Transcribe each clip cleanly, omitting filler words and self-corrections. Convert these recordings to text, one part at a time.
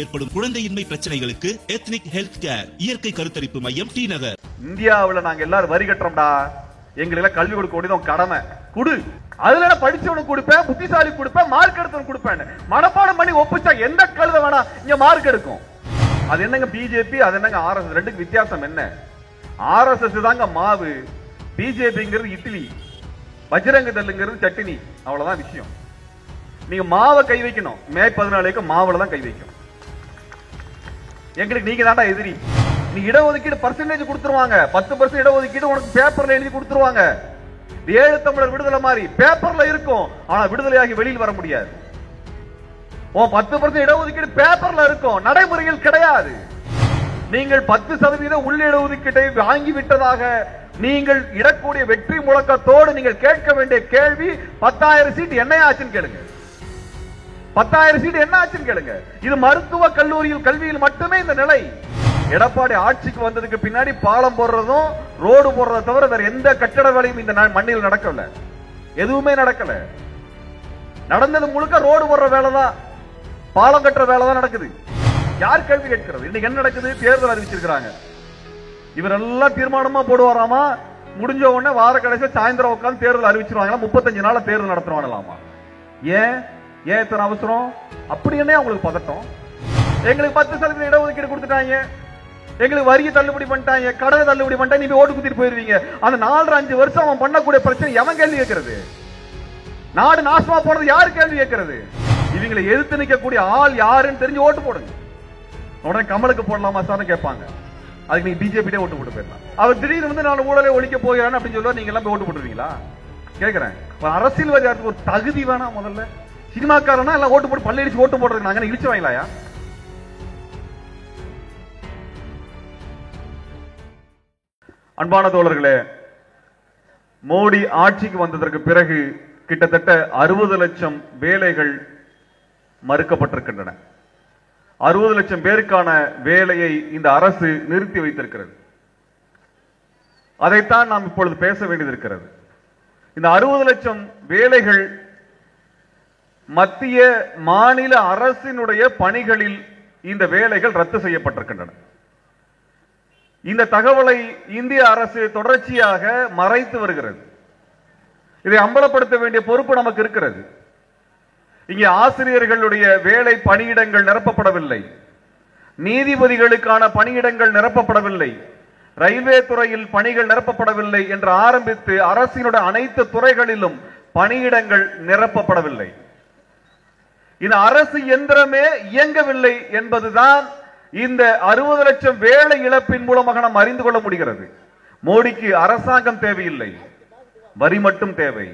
ஏற்படும் குழந்தையின்மை பிரச்சனைகளுக்கு எத்னிக் ஹெல்த் கேர் இயற்கை கருத்தரிப்பு மையம் டி நகர். இந்தியாவில் நாங்க எல்லாரும் வரி கட்டுறோம்டா, எங்களுக்கு கல்வி கொடுக்க வேண்டியது கடமை. குடு, அதுல படிச்சவனுக்கு கொடுப்பேன், புத்திசாலி கொடுப்பேன், மார்க் எடுத்தவனுக்கு கொடுப்பேன். மனப்பாடம் பண்ணி ஒப்பிச்சா எந்த கழுத வேணா இங்க மார்க் எடுக்கும். அது என்னங்க பிஜேபி, அது என்னங்க ஆர்எஸ்எஸ், ரெண்டுக்கு வித்தியாசம் என்ன? ஆர்எஸ்எஸ் தாங்க மாவு, பிஜேபிங்கிறது இட்லி, பஜ்ரங்க தள்ளுங்கிறது சட்டினி. அவ்வளவுதான் விஷயம். நீங்க மாவை கை வைக்கணும், மே 14 மாவுல தான் கை வைக்கணும். எங்களுக்கு நீங்க தாண்டா எதிரி. நீ இடஒதுக்கீடு பர்சன்டேஜ் கொடுத்துருவாங்க, 10% இடஒதுக்கீடு உனக்கு பேப்பர்ல எழுதி கொடுத்துருவாங்க. 7 தமிழர் விடுதலை மாதிரி பேப்பர்ல இருக்கும், ஆனா விடுதலையாகி வெளியில் வர முடியாது. 10% இடஒதுக்கீடு பேப்பர்ல இருக்கும், நடைமுறையில் கிடையாது. நீங்கள் 10% உள்ள இடஒதுக்கீட்டை வாங்கி விட்டதாக நீங்கள் இடக்கூடிய வெற்றி முழக்கத்தோடு நீங்கள் கேட்க வேண்டிய கேள்வி 10,000 சீட் என்ன ஆச்சுன்னு கேளுங்க. 10,000 சீட் என்ன ஆச்சுன்னு கேளுங்க. இது மருத்துவ கல்லூரியில் கல்வியில் மட்டுமே இந்த நிலை. எடப்பாடி ஆட்சிக்கு வந்ததுக்கு பின்னாடி பாலம் போடுறதும் ரோடு போடுறதை தவிர வேற எந்த கட்டட வேலையும் இந்த மண்ணில் நடக்கல. எதுவுமே நடக்கல. நடந்தது முழுக்க ரோடு போடுற வேலை தான், பாலம் கட்டுற வேலை தான் நடக்குது. யார் கேள்வி கேட்கிறது? இன்னைக்கு என்ன நடக்குது? தேர்தல் அறிவிச்சிருக்காங்க. இவரெல்லாம் தீர்மானமா போடுவாராமா, முடிஞ்ச உடனே வார கடைசி சாயந்தரம் உட்காந்து தேர்தல் அறிவிச்சிருவாங்க. 35 நாள் தேர்தல் நடத்துவாங்களாமா. ஏன் இத்தனை அவசரம்? அப்படி என்ன உங்களுக்கு பதட்டம்? எங்களுக்கு 10% இடஒதுக்கீடு கொடுத்துட்டாங்க, எங்களுக்கு வரியை தள்ளுபடி பண்ணிட்டாங்க, கடனை தள்ளுபடி பண்ணிட்டாங்க, நீங்க ஓட்டு குத்திட்டு போயிருவீங்க. அந்த 4-5 வருஷம் அவன் பண்ணக்கூடிய பிரச்சனை எவன் கேள்வி கேட்கிறது? நாடு நாசமா போனது யாரு கேள்வி கேட்கிறது? இவங்களை எதிர்த்து நிற்கக்கூடிய ஆள் யாருன்னு தெரிஞ்சு ஓட்டு போடுங்க. உடனே கமலுக்கு போடலாமா சார் கேட்பாங்க. அதுக்கு நீங்க பிஜேபி ஓட்டு போட்டு போயிடலாம். அவர் திடீர்னு வந்து நான் ஊழலை ஒழிக்க போகிறேன் அப்படின்னு சொல்லுவா, நீங்க எல்லாம் போய் ஓட்டு போட்டுருவீங்களா? கேட்கிறேன். அரசியல்வாதிக்கு ஒரு தகுதி வேணாம். முதல்ல சினிமாக்காரனா எல்லாம் ஓட்டு போட்டு பல்ல இடிச்சு ஓட்டு போடுறது நாங்க இழிச்சு வாங்கலாயா? அன்பான தோழர்களே, மோடி ஆட்சிக்கு வந்ததற்கு பிறகு கிட்டத்தட்ட 60 லட்சம் வேலைகள் மறுக்கப்பட்டிருக்கின்றன. 60 லட்சம் பேருக்கான வேலையை இந்த அரசு நிறுத்தி வைத்திருக்கிறது. அதைத்தான் நாம் இப்பொழுது பேச வேண்டியது இருக்கிறது. இந்த 60 லட்சம் வேலைகள் மத்திய மாநில அரசினுடைய பணிகளில் இந்த வேலைகள் ரத்து செய்யப்பட்டிருக்கின்றன. இந்த தகவலை இந்திய அரசு தொடர்ச்சியாக மறைத்து வருகிறது. இதை அம்பலப்படுத்த வேண்டிய பொறுப்பு நமக்கு இருக்கிறது. இங்கே ஆசிரியர்களுடைய வேலை பணியிடங்கள் நிரப்பப்படவில்லை, நீதிபதிகளுக்கான பணியிடங்கள் நிரப்பப்படவில்லை, ரயில்வே துறையில் பணிகள் நிரப்பப்படவில்லை என்று ஆரம்பித்து அரசினுடைய அனைத்து துறைகளிலும் பணியிடங்கள் நிரப்பப்படவில்லை. இந்த அரசு இயந்திரமே இயங்கவில்லை என்பதுதான் இந்த 60 லட்சம் வேலை இழப்பின் மூலமாக நாம் அறிந்து கொள்ள முடிகிறது. மோடிக்கு அரசாங்கம் தேவையில்லை, வரி மட்டும் தேவை,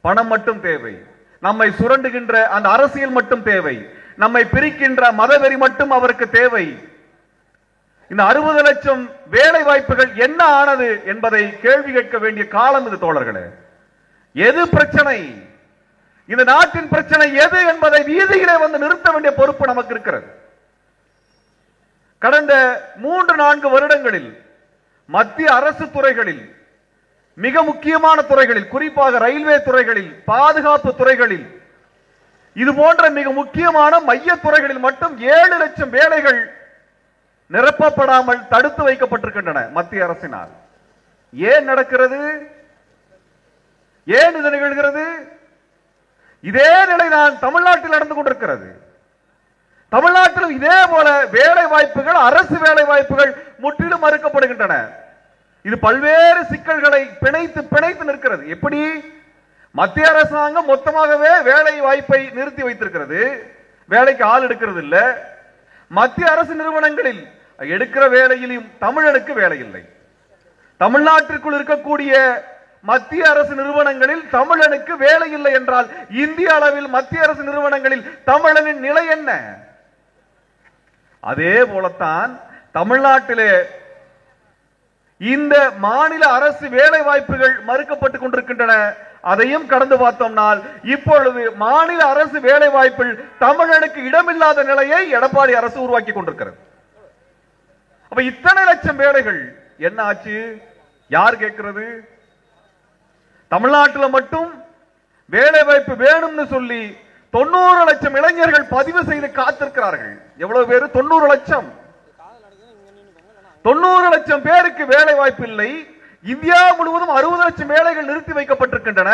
பணம் மட்டும் தேவை, நம்மை சுரண்டுகின்ற அந்த அரசியல் மட்டும் தேவை, நம்மை பிரிக்கின்ற மதவெறி மட்டும் அவருக்கு தேவை. இந்த 60 லட்சம் வேலை வாய்ப்புகள் என்ன ஆனது என்பதை கேள்வி கேட்க வேண்டிய காலம் இது தோழர்களே. எது பிரச்சனை? இந்த நாட்டின் பிரச்சனை எது என்பதை வீதியிலே வந்து நிறுத்த வேண்டிய பொறுப்பு நமக்கு இருக்கிறது. கடந்த 3-4 வருடங்களில் மத்திய அரசு துறைகளில், மிக முக்கியமான துறைகளில், குறிப்பாக ரயில்வே துறைகளில், பாதுகாப்பு துறைகளில், இது போன்ற மிக முக்கியமான மைய துறைகளில் மட்டும் 7 லட்சம் வேலைகள் நிரப்பப்படாமல் தடுத்து வைக்கப்பட்டிருக்கின்றன மத்திய அரசினால். ஏன் நடக்கிறது? ஏன் இது நிகழ்கிறது? இதே நிலைதான் தமிழ்நாட்டில் நடந்து கொண்டிருக்கிறது. தமிழ்நாட்டிலும் இதே போல வேலை வாய்ப்புகள், அரசு வேலை வாய்ப்புகள் முற்றிலும் மறுக்கப்படுகின்றன. இது பல்வேறு சிக்கல்களை பிணைத்து நிற்கிறது. எப்படி? மத்திய அரசாங்கம் மொத்தமாகவே வேலை வாய்ப்பை நிறுத்தி வைத்திருக்கிறது, வேலைக்கு ஆள் எடுக்கிறது இல்ல. மத்திய அரசு நிறுவனங்களில் எடுக்கிற வேலையிலும் தமிழனுக்கு வேலை இல்லை. தமிழ்நாட்டிற்குள் இருக்கக்கூடிய மத்திய அரசு நிறுவனங்களில் தமிழனுக்கு வேலை இல்லை என்றால் இந்திய அளவில் மத்திய அரசு நிறுவனங்களில் தமிழனின் நிலை என்ன? அதே போலத்தான் தமிழ்நாட்டிலே இந்த மாநில அரசு வேலை வாய்ப்புகள் மறுக்கப்பட்டுக் கொண்டிருக்கின்றன. அதையும் கடந்து பார்த்தோம்னால் இப்பொழுது மாநில அரசு வேலை வாய்ப்பில் தமிழனுக்கு இடமில்லாத நிலையை எடப்பாடி அரசு உருவாக்கி கொண்டிருக்கிறது. அப்ப இத்தனை லட்சம் வேலைகள் என்ன ஆச்சு? யார் கேட்கிறது? தமிழ்நாட்டில் மட்டும் வேலை வாய்ப்பு வேணும்னு சொல்லி 90 லட்சம் இளைஞர்கள் பதிவு செய்து காத்திருக்கிறார்கள். எவ்வளவு பேரு? 90 லட்சம். 90 லட்சம் பேருக்கு வேலை வாய்ப்பு இல்லை. இந்தியா முழுவதும் 60 லட்சம் வேலைகள் நிறுத்தி வைக்கப்பட்டிருக்கின்றன.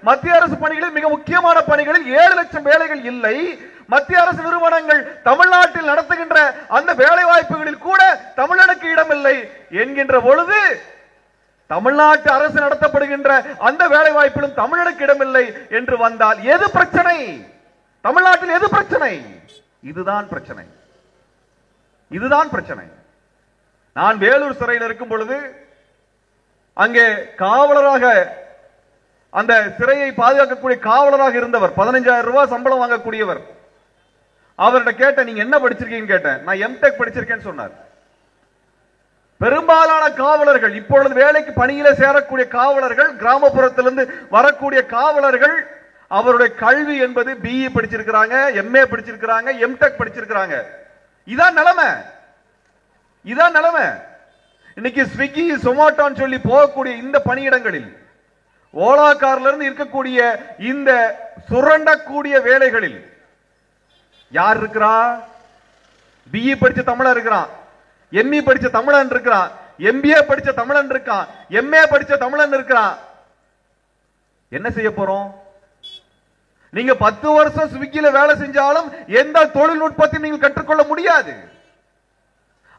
மத்திய அரசு பணிகளில் மிக முக்கியமான பணிகளில் 7 லட்சம் வேலைகள் இல்லை. மத்திய அரசு நிறுவனங்கள் தமிழ்நாட்டில் நடத்துகின்ற அந்த வேலை வாய்ப்புகளில் கூட தமிழனுக்கு இடமில்லை என்கின்ற பொழுது, தமிழ்நாட்டு அரசு நடத்தப்படுகின்ற அந்த வேலை வாய்ப்பிலும் தமிழனுக்கு இடமில்லை என்று வந்தால் எது பிரச்சனை? தமிழ்நாட்டில் எது பிரச்சனை? இதுதான் பிரச்சனை. இதுதான் பிரச்சனை. நான் வேலூர் சிறையில் இருக்கும் பொழுது அங்கே காவலராக, அந்த சிறையை பாதுகாக்கக்கூடிய காவலராக இருந்தவர், 15,000 ரூபாய் சம்பளம் வாங்கக்கூடியவர். அவர்கிட்ட கேட்டேன், நீங்க என்ன படிச்சிருக்கீங்கன்னு கேட்டேன். நான் எம்டெக் படிச்சிருக்கேன்னு சொன்னார். பெரும்பாலான காவலர்கள், இப்பொழுது வேலைக்கு பணியில சேரக்கூடிய காவலர்கள், கிராமப்புறத்திலிருந்து வரக்கூடிய காவலர்கள், அவருடைய கல்வி என்பது பிஇ படிச்சிருக்கிறாங்க, எம்ஏ படிச்சிருக்கிறாங்க, எம்டெக் படிச்சிருக்கிறாங்க. இதான் நிலைமை. இதான் நிலைமை. இன்னைக்கு ஸ்விக்கி, சொமாட்டோன்னு சொல்லி போகக்கூடிய இந்த பணியிடங்களில், ஓலா கார்ல இருந்து இருக்கக்கூடிய இந்த சுரண்டக்கூடிய வேலைகளில் யார் இருக்கிறா? பிஇ படிச்ச தமிழன் இருக்கிறான், எம்இ படிச்ச தமிழன் இருக்கிறான், எம்பிஏ படிச்ச தமிழன் இருக்கான், எம்ஏ படிச்ச தமிழன் இருக்கிறான். என்ன செய்ய போறோம்? நீங்க 10 வருஷம் ஸ்விக்கில வேலை செஞ்சாலும் எந்த தொழில்நுட்பத்தையும் நீங்கள் கற்றுக்கொள்ள முடியாது.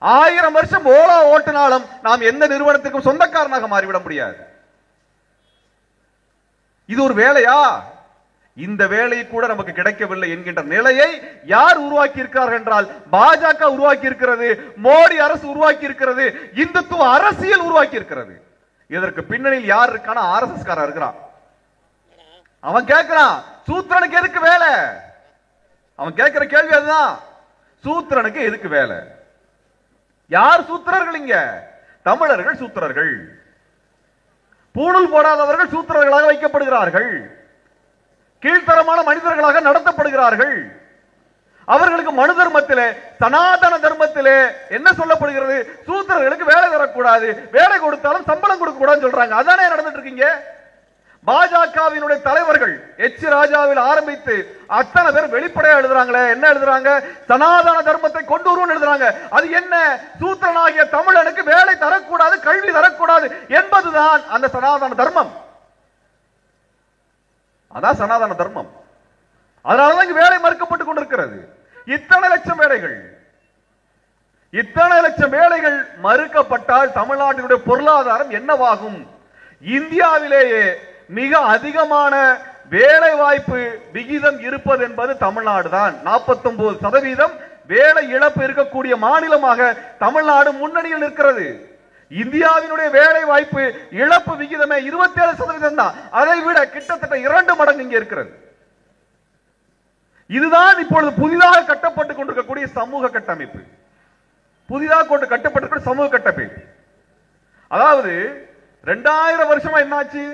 1000 வருஷம் ஓலா ஓட்டினாலும் நாம் எந்த நிறுவனத்துக்கும் சொந்தக்காரனாக மாறிவிட முடியாது. இது ஒரு வேலையா? இந்த வேலை கூட நமக்கு கிடைக்கவில்லை என்கின்ற நிலையை யார் உருவாக்கி இருக்கிறார்கள் என்றால் பாஜக உருவாக்கி இருக்கிறது, மோடி அரசு உருவாக்கி இருக்கிறது, இந்துத்துவ அரசியல் உருவாக்கி இருக்கிறது. இதற்கு பின்னணியில் யார் இருக்கான? ஆர்எஸ்எஸ் காரன் இருக்கிறான். அவன் கேட்கிறான், சூத்திரனுக்கு எதுக்கு வேலை? அவன் கேட்கிற கேள்வி அதுதான், சூத்திரனுக்கு எதுக்கு வேலை? யார் சூத்திரர்கள்? இங்க தமிழர்கள் சூத்திரர்கள். பூணூல் போடாதவர்கள் சூத்திரர்களாக வைக்கப்படுகிறார்கள், கீழ்த்தரமான மனிதர்களாக நடத்தப்படுகிறார்கள். அவர்களுக்கு மனு தர்மத்திலே, சனாதன தர்மத்திலே என்ன சொல்லப்படுகிறது? சூத்திரர்களுக்கு வேலை தரக்கூடாது, வேலை கொடுத்தாலும் சம்பளம் கொடுக்க கூடாதுன்னு சொல்றாங்க. அதானே நடந்துட்டு இருக்கீங்க. பாஜகவினுடைய தலைவர்கள் எச் ராஜாவில் ஆரம்பித்து அத்தனை பேர் வெளிப்படையா எழுதுறாங்களே. என்ன எழுதுறாங்க? சனாதன தர்மத்தை கொண்டு வருவோம் எழுதுறாங்க. அது என்ன? சூத்திரனாகிய தமிழனுக்கு வேலை தரக்கூடாது, கல்வி தரக்கூடாது என்பதுதான் அந்த சனாதன தர்மம். அதான் சனாதன தர்மம். அதனாலதான் இங்கு வேலை மறுக்கப்பட்டுக் கொண்டிருக்கிறது. இத்தனை லட்சம் வேலைகள், இத்தனை லட்சம் வேலைகள் மறுக்கப்பட்டால் தமிழ்நாட்டினுடைய பொருளாதாரம் என்னவாகும்? இந்தியாவிலேயே மிக அதிகமான வேலை வாய்ப்பு விகிதம் இருப்பது என்பது தமிழ்நாடு தான். 49% வேலை இழப்பு இருக்கக்கூடிய மாநிலமாக தமிழ்நாடு முன்னணியில் இருக்கிறது. இந்தியாவினுடைய வேலை வாய்ப்பு இழப்பு விகிதமே 27% தான். அதை விட கிட்டத்தட்ட 2 மடங்கு இங்கே இருக்கிறது. இதுதான் இப்பொழுது புதிதாக கட்டப்பட்டுக் கொண்டிருக்கக்கூடிய சமூக கட்டமைப்பு. புதிதாக கொண்டு கட்டப்பட்டிருக்கிற சமூக கட்டமைப்பு. அதாவது 2000 வருஷமா என்னாச்சு?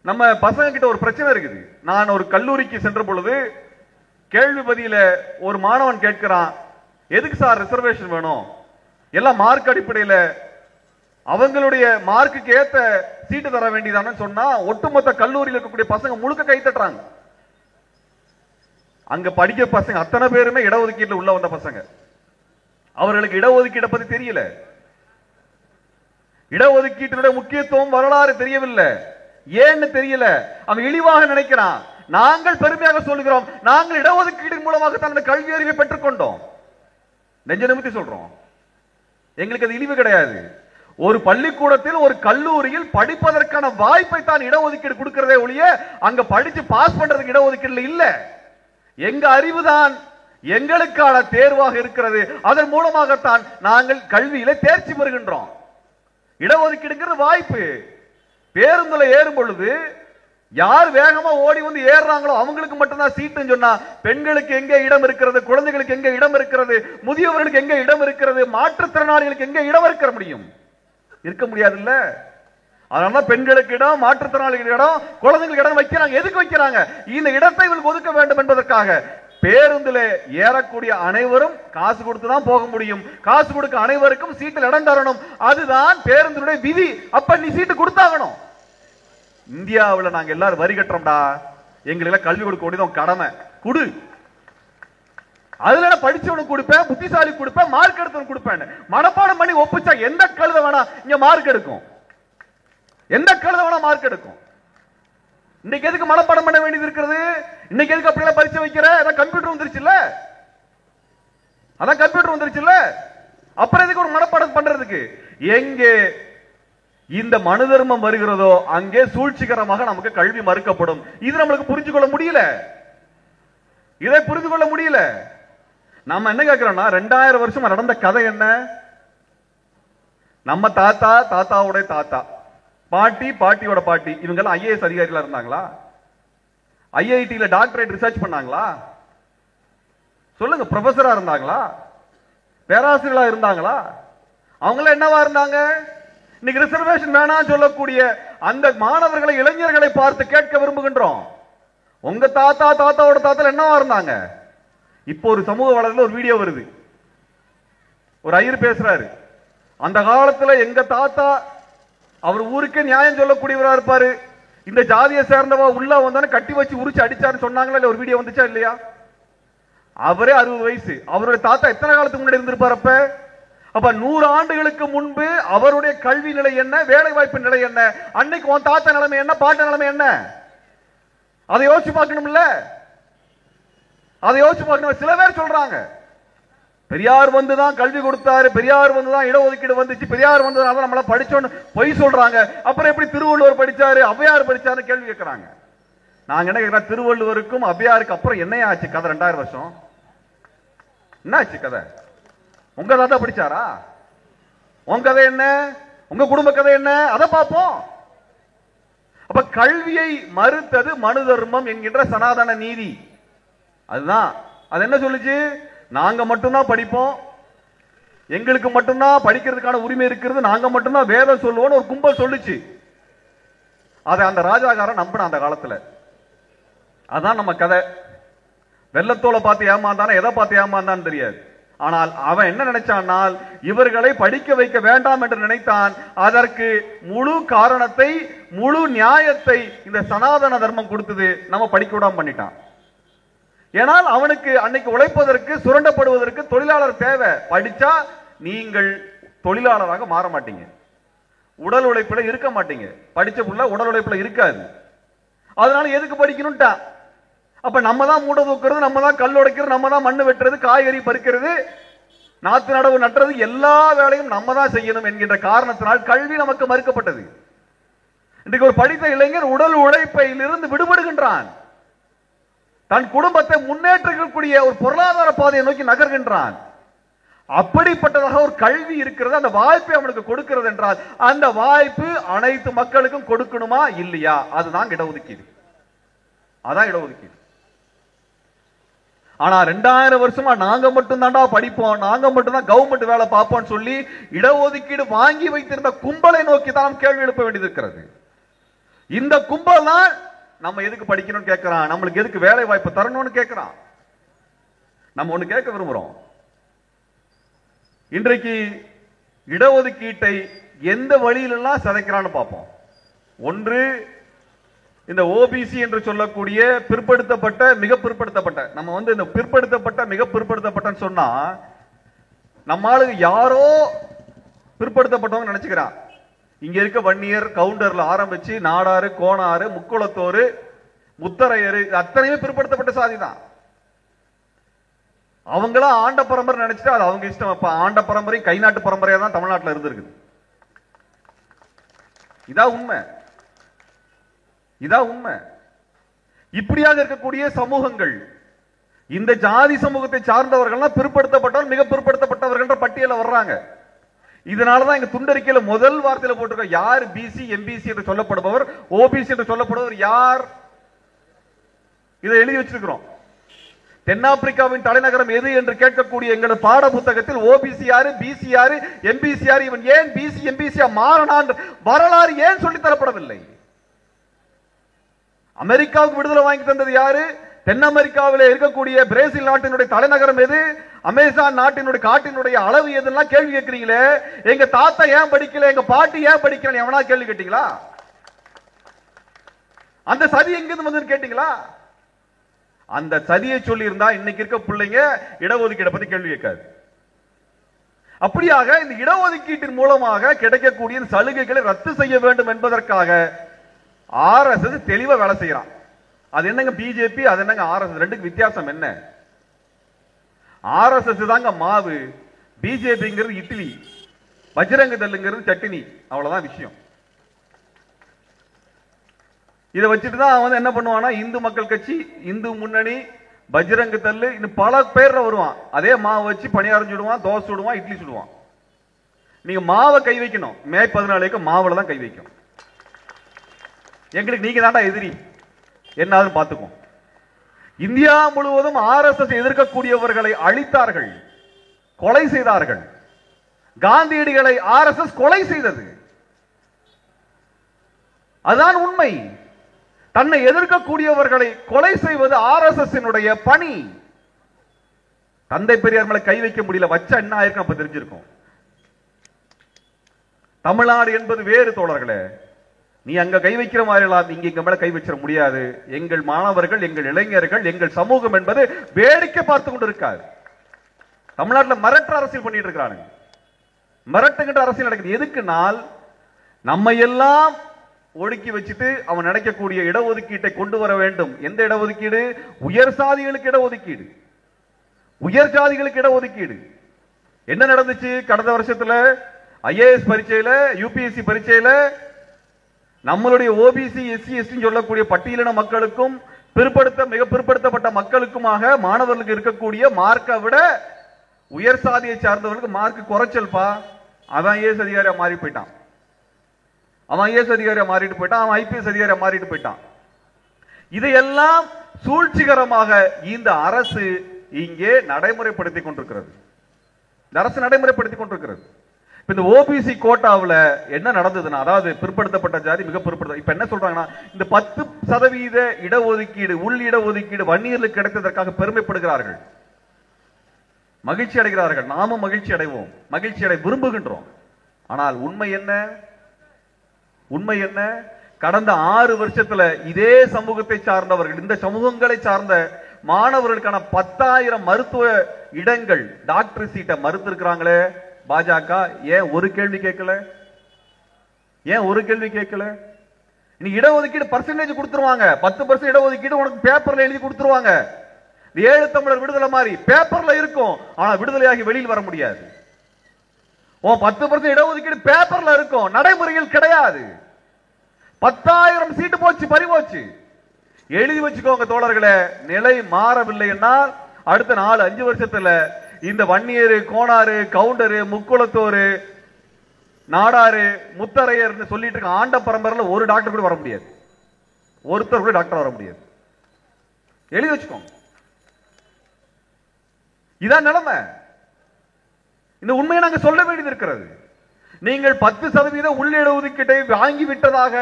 நம்ம பசங்க கிட்ட ஒரு பிரச்சனை இருக்குது. நான் ஒரு கல்லூரிக்கு சென்ற பொழுது கேள்வி பதில ஒரு மாணவன் கேட்கிறான், எதுக்கு சார் ரிசர்வேஷன் வேணும்? எல்லாம் மார்க் அடிப்படையில அவங்களுடைய மார்க்குக்கு ஏத்த சீட்டு தர வேண்டியதானு சொன்னா ஒட்டுமொத்த கல்லூரியில் இருக்கக்கூடிய பசங்க முழுக்க கை தட்டுறாங்க. அங்க படிக்க பசங்க அத்தனை பேருமே இடஒதுக்கீட்டுல உள்ள வந்த பசங்க. அவர்களுக்கு இடஒதுக்கீட்டை பத்தி தெரியல, இடஒதுக்கீட்டினுடைய முக்கியத்துவம் வரலாறு தெரியவில்லை. ஏன்னு தெரியல. அவன் இழிவாக நினைக்கிறான். நாங்கள் பெருமையாக சொல்லுகிறோம், நாங்கள் இடஒதுக்கீடு மூலமாக தான் அந்த கல்வி அறிவை பெற்றுக் கொண்டோம். நெஞ்ச நிமித்தி சொல்றோம், எங்களுக்கு அது இழிவு கிடையாது. ஒரு பள்ளிக்கூடத்தில், ஒரு கல்லூரியில் படிப்பதற்கான வாய்ப்பை தான் இடஒதுக்கீடு கொடுக்கிறதே ஒழிய அங்க படிச்சு பாஸ் பண்றதுக்கு இடஒதுக்கீடு இல்ல. எங்க அறிவுதான் எங்களுக்கான தேர்வாக இருக்கிறது. அதன் மூலமாகத்தான் நாங்கள் கல்வியில தேர்ச்சி பெறுகின்றோம். இடஒதுக்கீடுங்கிறது வாய்ப்பு. பேருந்துல ஏறும் பொழுது யார் வேகமா ஓடி வந்து ஏறுறாங்களோ அவங்களுக்கு மட்டும்தான் சீட்டுன்னு சொன்னா, பெண்களுக்கு எங்க இடம் இருக்கிறது, குழந்தைகளுக்கு எங்க இடம் இருக்கிறது, முதியவர்களுக்கு எங்க இடம் இருக்கிறது, மாற்றுத்திறனாளிகளுக்கு எங்க இடம் இருக்க முடியும்? இருக்க முடியாது இல்ல. அதனால பெண்களுக்கு இடம், மாற்றுத்திறனாளிகள் இடம், குழந்தைகளுக்கு இடம் வைக்கிறாங்க. எதுக்கு வைக்கிறாங்க? இந்த இடத்தை இவங்களுக்கு ஒதுக்க வேண்டும் என்பதற்காக. பேருந்துல ஏறக்கூடிய அனைவரும் காசு கொடுத்து தான் போக முடியும். காசு கொடுக்க அனைவருக்கும் சீட்டில் இடம் தரணும். அதுதான் பேருந்தினுடைய விதி. அப்ப நீ சீட்டு கொடுத்தாகணும். இந்தியாவில் நாங்க எல்லாரும் வரி கட்டுறோம்டா. எங்களுக்கு கல்வி கொடுக்க வேண்டியது கடமை. குடு. அதுல படிச்சவனுக்கு கொடுப்பேன், புத்திசாலி கொடுப்பேன், மார்க் எடுத்தவனுக்கு கொடுப்பேன். மனப்பாடம் பண்ணி ஒப்பிச்சா எந்த கழுத வேணா இங்க மார்க் எடுக்கும், எந்த கழுத வேணா மார்க் எடுக்கும். இன்னைக்கு எதுக்கு மனப்பாடம் பண்ண வேண்டியது இருக்கிறது? இன்னைக்கு எதுக்கு அப்படி எல்லாம் பரிச்சை வைக்கிற? அதான் கம்ப்யூட்டர் வந்துருச்சுல்ல, அதான் கம்ப்யூட்டர் வந்துருச்சுல்ல, அப்புறம் எதுக்கு ஒரு மனப்பாடம் பண்றதுக்கு? எங்கே இந்த மனு தர்மம் வருகிறதோ அங்கே சூழ்ச்சிகரமாக நமக்கு கல்வி மறுக்கப்படும். இது நம்மளுக்கு புரிஞ்சு கொள்ள முடியல, இதை புரிந்து கொள்ள முடியல. நம்ம என்ன கேட்கிறோம்னா, 2000 வருஷம் நடந்த கதை என்ன? நம்ம தாத்தா, தாத்தாவுடைய தாத்தா, பாட்டி, பாட்டியோட பாட்டி, இவங்க எல்லாம் ஐஏஎஸ் அதிகாரிகளா இருந்தாங்களா? ஐஐடியில டாக்டரேட் ரிசர்ச் பண்ணாங்களா? சொல்லுங்க. ப்ரொஃபஸரா இருந்தாங்களா? பேராசிரியர்களா இருந்தாங்களா? அவங்கள என்னவா இருந்தாங்க? இன்னைக்கு ரிசர்வேஷன் வேணாம் சொல்லக்கூடிய அந்த மாணவர்களை, இளைஞர்களை பார்த்து கேட்க விரும்புகின்றோம். உங்க தாத்தா, தாத்தாவோட தாத்தா என்னவா இருந்தாங்க? இப்போ ஒரு சமூக வலைதளத்துல ஒரு வீடியோ வருது, ஒரு ஐயர் பேசுறாரு. அந்த காலத்துல எங்க தாத்தா அவர் ஊருக்கே நியாயம் சொல்லக்கூடியவரா இருப்பாரு. இந்த ஜாதியை சேர்ந்தவா உள்ள வந்தானே கட்டி வச்சு உரிச்சு அடிச்சாருன்னு சொன்னாங்களா இல்ல? ஒரு வீடியோ வந்துச்சா இல்லையா? அவரே 60 வயசு. அவருடைய தாத்தா எத்தனை காலத்துக்கு முன்னாடி இருந்திருப்பார்? அப்ப 100 ஆண்டுகளுக்கு முன்பு அவருடைய கல்வி நிலை என்ன, வேலை வாய்ப்பு நிலை என்ன, அன்னைக்கு உன் தாத்தா நிலைமை என்ன, பாட்ட நிலைமை என்ன? அதை யோசிச்சு பார்க்கணும்ல, அதை யோசிச்சு பார்க்கணும். சில பேர் சொல்றாங்க பெரியார் வந்துதான் கல்வி கொடுத்தாரு, பெரியார் வந்துதான் இடஒதுக்கீடு வந்துச்சு, பெரியார் வந்ததுனால நம்மள படிச்சோன்னு பொய் சொல்றாங்க. அப்புறம் எப்படி திருவள்ளுவர் படிச்சாரு, ஔவையார் படிச்சாரு கேள்வி கேட்கிறாங்க. நாங்க என்ன கேட்கிறோம், திருவள்ளுவருக்கும் ஔவையாருக்கு அப்புறம் என்ன ஆச்சு கதை? 2000 வருஷம் என்ன ஆச்சு கதை? உங்க தாத்தா படிச்சாரா? உங்க கதை என்ன? உங்க குடும்ப கதை என்ன? அதை பார்ப்போம். அப்ப கல்வியை மறுத்தது மனு தர்மம் என்கின்ற சனாதன நீதி. அதுதான். அது என்ன சொல்லுச்சு? நாங்க மட்டும்தான் படிப்போம், எங்களுக்கு மட்டும்தான் படிக்கிறதுக்கான உரிமை இருக்கிறது, நாங்க மட்டும்தான் வேதம் சொல்லுவோம் ஒரு கும்பல் சொல்லுச்சு. அதை அந்த ராஜாக்காரன் நம்பின அந்த காலத்துல. அதான் நம்ம கதை. வெள்ளத்தோலை பார்த்து ஏமாந்தானா, எதை பார்த்து ஏமாந்தான்னு தெரியாது. ஆனால் அவன் என்ன நினைச்சானால், இவர்களை படிக்க வைக்க வேண்டாம் என்று நினைத்தான். அதற்கு முழு காரணத்தை, முழு நியாயத்தை இந்த சனாதன தர்மம் கொடுத்தது. நம்ம படிக்க விடாம பண்ணிட்டான். ஏனால் அவனுக்கு அன்னைக்கு உழைப்பதற்கு, சுரண்டப்படுவதற்கு தொழிலாளர் தேவை. படிச்சா நீங்கள் தொழிலாளராக மாற மாட்டீங்க, உடல் உழைப்புல இருக்க மாட்டீங்க. படிச்ச புள்ள உடல் உழைப்புல இருக்காது. அதனால எதுக்கு படிக்கணும்ட்டா? அப்ப நம்ம தான் மூட தூக்குறது, நம்ம தான் கல் உடைக்கிறது, நம்ம தான் மண்ணு வெட்டுறது, காய்கறி பறிக்கிறது, நாத்து நடவு நட்டுறது, எல்லா வேலையும் நம்ம தான் செய்யணும் என்கின்ற காரணத்தினால் கல்வி நமக்கு மறுக்கப்பட்டது. இன்றைக்கு ஒரு படித்த இளைஞர் உடல் உழைப்பிலிருந்து விடுபடுகின்றான், தன் குடும்பத்தை முன்னேற்றக்கூடிய ஒரு பொருளாதார பாதையை நோக்கி நகர்கின்றான். அப்படிப்பட்டதாக ஒரு கல்வி இருக்கிறது, அந்த வாய்ப்பை அவனுக்கு கொடுக்கிறது என்றால் அந்த வாய்ப்பு அனைத்து மக்களுக்கும் கொடுக்கணுமா இல்லையா? அதுதான் இடஒதுக்கீடு. அதான் இடஒதுக்கீடு. ஆனா 2000 வருஷமா நாங்க மட்டும் தாண்டா படிப்போம், நாங்க மட்டும் தான் கவர்மெண்ட் வேலை பார்ப்போம் சொல்லி இடஒதுக்கீடு வாங்கி வைத்திருந்த கும்பலை நோக்கி தான் கேள்வி எழுப்ப வேண்டியது இருக்கிறது. இந்த கும்பல் தான் நம்ம எதுக்கு படிக்கணும்னு கேட்கிறான், நம்மளுக்கு எதுக்கு வேலை வாய்ப்பு தரணும்னு கேட்கிறான். நம்ம ஒண்ணு கேட்க விரும்புறோம். இன்றைக்கு இடஒதுக்கீட்டை எந்த வழியிலெல்லாம் சிதைக்கிறான்னு பார்ப்போம். ஒன்று, இந்த ஓபிசி என்று சொல்லக்கூடிய பிற்படுத்தப்பட்ட, மிக பிற்படுத்தப்பட்ட, நம்ம வந்து இந்த பிற்படுத்தப்பட்ட மிக பிற்படுத்தப்பட்டன்னு சொன்னா நம்மளுக்கு யாரோ பிற்படுத்தப்பட்டவங்க நினைச்சுக்கிறான். இங்க இருக்க வன்னியர், கவுண்டர்ல ஆரம்பிச்சு நாடாறு, கோணாறு, முக்குளத்தோரு, முத்தரையரு, அத்தனையுமே பிற்படுத்தப்பட்ட சாதி தான். அவங்களா ஆண்ட பரம்பரை நினைச்சிட்டு அது அவங்க இஷ்டம். அப்ப ஆண்ட பரம்பரை கை நாட்டு பரம்பரையா தான் தமிழ்நாட்டில் இருந்திருக்குது. இதான் உண்மை, இதான் உண்மை. இப்படியாக இருக்கக்கூடிய சமூகங்கள், இந்த ஜாதி சமூகத்தை சார்ந்தவர்கள் பிற்படுத்தப்பட்டவர், மிக பிற்படுத்தப்பட்டவர்கள் பட்டியல வர்றாங்க. இதனாலதான் இங்க துண்டறிக்கையில முதல் வார்த்தையில போட்டிருக்க, யார் பிசி எம்பிசி என்று சொல்லப்படுபவர், ஓபிசி என்று சொல்லப்படுபவர் யார், இதை எழுதி வச்சிருக்கிறோம். தென்னாப்பிரிக்காவின் தலைநகரம் எது என்று கேட்கக்கூடிய எங்களது பாட புத்தகத்தில் ஓபிசி யாரு, பிசி யாரு, எம்பிசி யாரு, இவன் ஏன் பிசி எம்பிசியா மாறனான் வரலாறு ஏன் சொல்லி தரப்படவில்லை? அமெரிக்காவுக்கு விடுதலை வாங்கி தந்தது யாரு? தென் அமெரிக்காவில் இருக்கக்கூடிய பிரேசில் நாட்டினுடைய தலைநகரம் எது? அமேசான் நாட்டினுடைய காட்டினுடைய அளவு எதுலாம் கேள்வி கேட்கிறீங்களே. எங்க தாத்தா ஏன் படிக்கல, எங்க பாட்டி ஏன் படிக்கல, எவனா கேள்வி கேட்டீங்களா? அந்த சதி எங்கிருந்து வந்து கேட்டீங்களா? அந்த சதியை சொல்லி இருந்தா இன்னைக்கு இருக்க பிள்ளைங்க இடஒதுக்கீடை பத்தி கேள்வி கேட்காது. அப்படியாக இந்த இடஒதுக்கீட்டின் மூலமாக கிடைக்கக்கூடிய சலுகைகளை ரத்து செய்ய வேண்டும் என்பதற்காக ஆர்எஸ்எஸ் தெளிவா வேலை செய்யறான். அது என்னங்க பிஜேபி, அது என்னங்க ஆர்எஸ்எஸ், ரெண்டுக்கு வித்தியாசம் என்ன? ஆர்எஸ்எஸ் தாங்க மாவு, பிஜேபிங்கிறது இட்லி, பஜ்ரங்க தள்ளுங்கிறது சட்டினி, அவ்வளவுதான் விஷயம். இதை வச்சுட்டு தான் அவன் என்ன பண்ணுவானா, இந்து மக்கள் கட்சி, இந்து முன்னணி, பஜ்ரங்க தள்ளு, இன்னும் பல பேர்ல வருவான். அதே மாவை வச்சு பணியாரம் சுடுவான், தோசை சுடுவான், இட்லி சுடுவான். நீங்க மாவை கை வைக்கணும், மே 14 மாவுல தான் கை வைக்கும். எங்களுக்கு நீங்க தாண்டா எதிரி, என்ன பார்த்துக்கோ. இந்தியா முழுவதும் ஆர்எஸ்எஸ் எதிர்க்கக்கூடியவர்களை அழித்தார்கள், கொலை செய்தார்கள். காந்தியடிகளை ஆர்எஸ்எஸ் கொலை செய்தது, அதுதான் உண்மை. தன்னை எதிர்க்கக்கூடியவர்களை கொலை செய்வது ஆர்எஸ்எஸ் பணி. தந்தை பெரியார் மேல கை வைக்க முடியல, வச்சா என்ன ஆயிருக்கும் அப்ப தெரிஞ்சிருக்கும். தமிழ்நாடு என்பது வேறு தோழர்களே. நீ அங்க கை வைக்கிற மாதிரி இங்க எங்க மேல கை வச்சிட முடியாது. எங்கள் மாணவர்கள், எங்கள் இளைஞர்கள், எங்கள் சமூகம் என்பது வேடிக்கை பார்த்து கொண்டு இருக்காது. தமிழ்நாட்டில் மிரட்டு அரசியல் பண்ணிட்டு இருக்கிறாங்க. மிரட்டுகின்ற அரசியல் நடக்குது. எதுக்குனால் நம்ம எல்லாம் ஒடுக்கி வச்சுட்டு அவன் நினைக்கக்கூடிய இடஒதுக்கீட்டை கொண்டு வர வேண்டும். எந்த இடஒதுக்கீடு? உயர் சாதிகளுக்கு இடஒதுக்கீடு, உயர் ஜாதிகளுக்கு இடஒதுக்கீடு. என்ன நடந்துச்சு கடந்த வருஷத்துல? ஐஏஎஸ் பரீட்சையில, யூபிஎஸ்சி பரீட்சையில நம்மளுடைய ஓபிசி, எஸ்சி, எஸ்டி சொல்லக்கூடிய பட்டியலின மக்களுக்கும் மிக பிற்படுத்தப்பட்ட மக்களுக்குமாக மாணவர்களுக்கு இருக்கக்கூடிய மார்க்கை விட உயர் சாதியை சார்ந்தவர்களுக்கு மார்க் குறைச்சல்பா. அவன் ஐஏஎஸ் அதிகாரியா மாறி போயிட்டான், அவன் ஐஏஎஸ் அதிகாரியா மாறிட்டு போயிட்டான், அவன் ஐபிஎஸ் அதிகாரியா மாறிட்டு போயிட்டான். இதையெல்லாம் சூழ்ச்சிகரமாக இந்த அரசு இங்கே நடைமுறைப்படுத்திக் கொண்டிருக்கிறது. இந்த அரசு நடைமுறைப்படுத்திக் கொண்டிருக்கிறது. இந்த ஓபிசி கோட்டாவில் என்ன நடந்ததுன்னா, அதாவது பிற்படுத்தப்பட்ட ஜாதி, மிக பிற்படுத்த, இப்ப என்ன சொல்றாங்கன்னா, இந்த 10% இடஒதுக்கீடு, உள் இடஒதுக்கீடு வன்னியர்களுக்கு கிடைத்ததற்காக பெருமைப்படுகிறார்கள், மகிழ்ச்சி அடைகிறார்கள். நாமும் மகிழ்ச்சி அடைவோம், மகிழ்ச்சி அடை விரும்புகின்றோம். ஆனால் உண்மை என்ன? உண்மை என்ன? கடந்த 6 வருஷத்துல இதே சமூகத்தை சார்ந்தவர்கள், இந்த சமூகங்களை சார்ந்த மாணவர்களுக்கான 10,000 மருத்துவ இடங்கள், டாக்டர் சீட்டை மறுத்து இருக்கிறாங்களே பாஜக. ஏன் ஒரு கேள்வி கேட்கல? ஏன் ஒரு கேள்வி கேட்கல? நீ இடஒதுக்கீடு பர்சன்டேஜ் கொடுத்துருவாங்க, 10% இடஒதுக்கீடு உனக்கு பேப்பர்ல எழுதி கொடுத்துருவாங்க. ஏழு தமிழர் விடுதலை மாதிரி பேப்பர்ல இருக்கும், ஆனா விடுதலையாகி வெளியில் வர முடியாது. 10% இடஒதுக்கீடு பேப்பர்ல இருக்கும், நடைமுறையில் கிடையாது. 10,000 சீட்டு போச்சு, பறிபோச்சு. எழுதி வச்சுக்கோங்க தோழர்களே. நிலை மாறவில்லை என்றால் அடுத்த 4-5 வருஷத்துல இந்த வன்னியரு, கோணாரு, கவுண்டரு, முக்குளத்தோரு, நாடாரு, முத்தரையர் சொல்லிட்டு இருக்க ஆண்ட பரம்பரையில ஒரு டாக்டர் கூட வர முடியாது, ஒருத்தர் கூட டாக்டர் வர முடியாது. எழுதி வச்சுக்கோங்க. இதான் நிலைமை. இந்த உண்மையை நாங்கள் சொல்ல வேண்டியது இருக்கிறது. நீங்கள் 10% உள்ளிடஒதுக்கீட்டை வாங்கிவிட்டதாக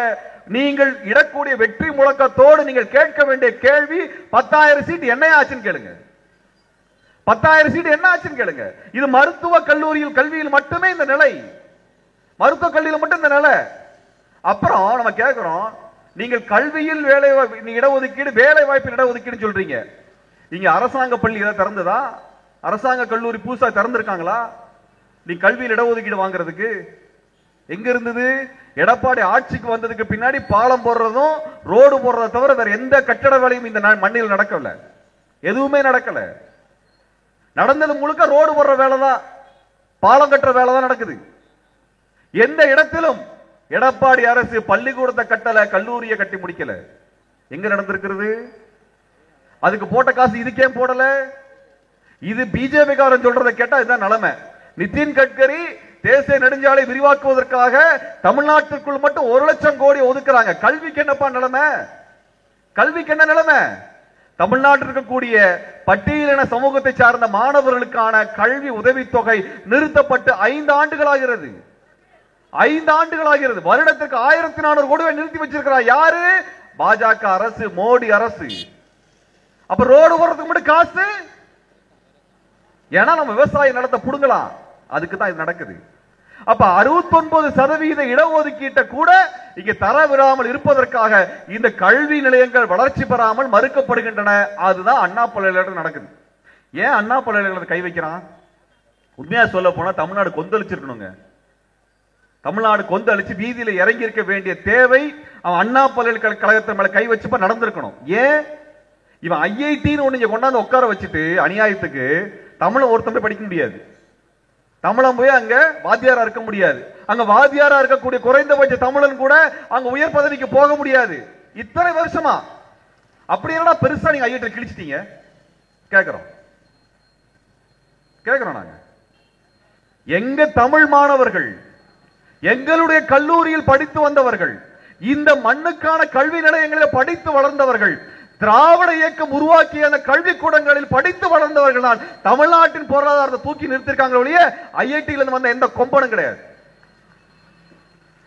நீங்கள் இடக்கூடிய வெற்றி முழக்கத்தோடு நீங்கள் கேட்க வேண்டிய கேள்வி, 10,000 சீட் என்ன ஆச்சுன்னு கேளுங்க. 10,000 சீட் என்ன ஆச்சுன்னு கேளுங்க. இது மருத்துவ கல்லூரியில், கல்வியில் மட்டுமே இந்த நிலை, மருத்துவ கல்வியில் மட்டும் இந்த நிலை. அப்புறம் நம்ம கேட்கிறோம், நீங்கள் கல்வியில் வேலை இடஒதுக்கீடு, வேலை வாய்ப்பில் இடஒதுக்கீடு சொல்றீங்க. இங்க அரசாங்க பள்ளி ஏதாவது திறந்ததா? அரசாங்க கல்லூரி புதுசா திறந்திருக்காங்களா? நீ கல்வியில் இடஒதுக்கீடு வாங்குறதுக்கு எங்க இருந்தது? எடப்பாடி ஆட்சிக்கு வந்ததுக்கு பின்னாடி பாலம் போடுறதும் ரோடு போடுறத தவிர வேற எந்த கட்டட வேலையும் இந்த மண்ணில் நடக்கல, எதுவுமே நடக்கல. நடந்தது முழுக்க ரோடு போடுற வேலை தான், பாலம் கட்டுற வேலை தான் நடக்குது. எந்த இடத்திலும் எடப்பாடி அரசு பள்ளிக்கூடத்தை கட்டல, கல்லூரியை கட்டி முடிக்கல. எங்க நடந்திருக்கிறது? அதுக்கு போட்ட காசு இதுக்கே போடல. இது பிஜேபி காரன் சொல்றதை கேட்டா இதுதான் நிலைமை. நிதின் கட்கரி தேசிய நெடுஞ்சாலை விரிவாக்குவதற்காக தமிழ்நாட்டிற்குள் மட்டும் 1 லட்சம் கோடி ஒதுக்குறாங்க. கல்விக்கு என்னப்பா நிலைமை? கல்விக்கு என்ன நிலைமை? தமிழ்நாட்டில் இருக்கக்கூடிய பட்டியலின சமூகத்தை சார்ந்த மாணவர்களுக்கான கல்வி உதவித்தொகை நிறுத்தப்பட்டு 5 ஆண்டுகளாகிறது. 5 ஆண்டுகளாகிறது. வருடத்துக்கு 1400 கோடி நிறுத்தி வச்சிருக்கிறார். யாரு? பாஜக அரசு, மோடி அரசு. அப்ப ரோடு போறதுக்கு மட்டும் காசு? ஏன்னா நம்ம விவசாய நிலத்தை புடுங்கலாம், அதுக்கு தான் இது நடக்குது. அப்ப 69% இடஒதுக்கீட்டை கூட இங்க தர விடாமல் இருப்பதற்காக இந்த கல்வி நிலையங்கள் வளர்ச்சி பெறாமல் மறுக்கப்படுகின்றன. அதுதான் அண்ணா பல்கலைக்கழகம் நடக்குது. ஏன் அண்ணா பல்கலைக்கழகத்தை கை வைக்கிறான்? உண்மையா சொல்ல போனா தமிழ்நாடு கொந்தளிச்சிருக்கணுங்க. தமிழ்நாடு கொந்தளிச்சு வீதியில இறங்கி இருக்க வேண்டிய தேவை அவன் அண்ணா பல்கலைக்கழகத்தை மேல கை வச்சுப்ப நடந்திருக்கணும். ஏன் இவன் ஐஐடின்னு ஒண்ணு கொண்டாந்து உட்கார வச்சுட்டு அநியாயத்துக்கு தமிழை ஒருத்தமே படிக்க முடியாது. தமிழன் போய் அங்க வாத்தியாரா இருக்க முடியாது. அங்க வாத்தியாரா இருக்கக்கூடிய குறைந்தபட்ச தமிழன் கூட அங்க உயர் பதவிக்கு போக முடியாது. இத்தனை வருஷமா அப்படி என்னடா பெருசா நீங்க ஐஐடி கிழிச்சிட்டீங்க கேக்குறோம். நாங்க எங்க தமிழ் மாணவர்கள் எங்களுடைய கல்லூரியில் படித்து வந்தவர்கள், இந்த மண்ணுக்கான கல்வி நிலையங்களில் படித்து வளர்ந்தவர்கள், திராவிட இயக்கம் உருவாக்கிய அந்த கல்விக்கூடங்களில் படித்து வளர்ந்தவர்கள் தான் தமிழ்நாட்டின் பொருளாதாரத்தை தூக்கி நிறுத்திருக்காங்க. ஒழிய ஐஐடியில இருந்து வந்த எந்த கொம்பனும் கிடையாது.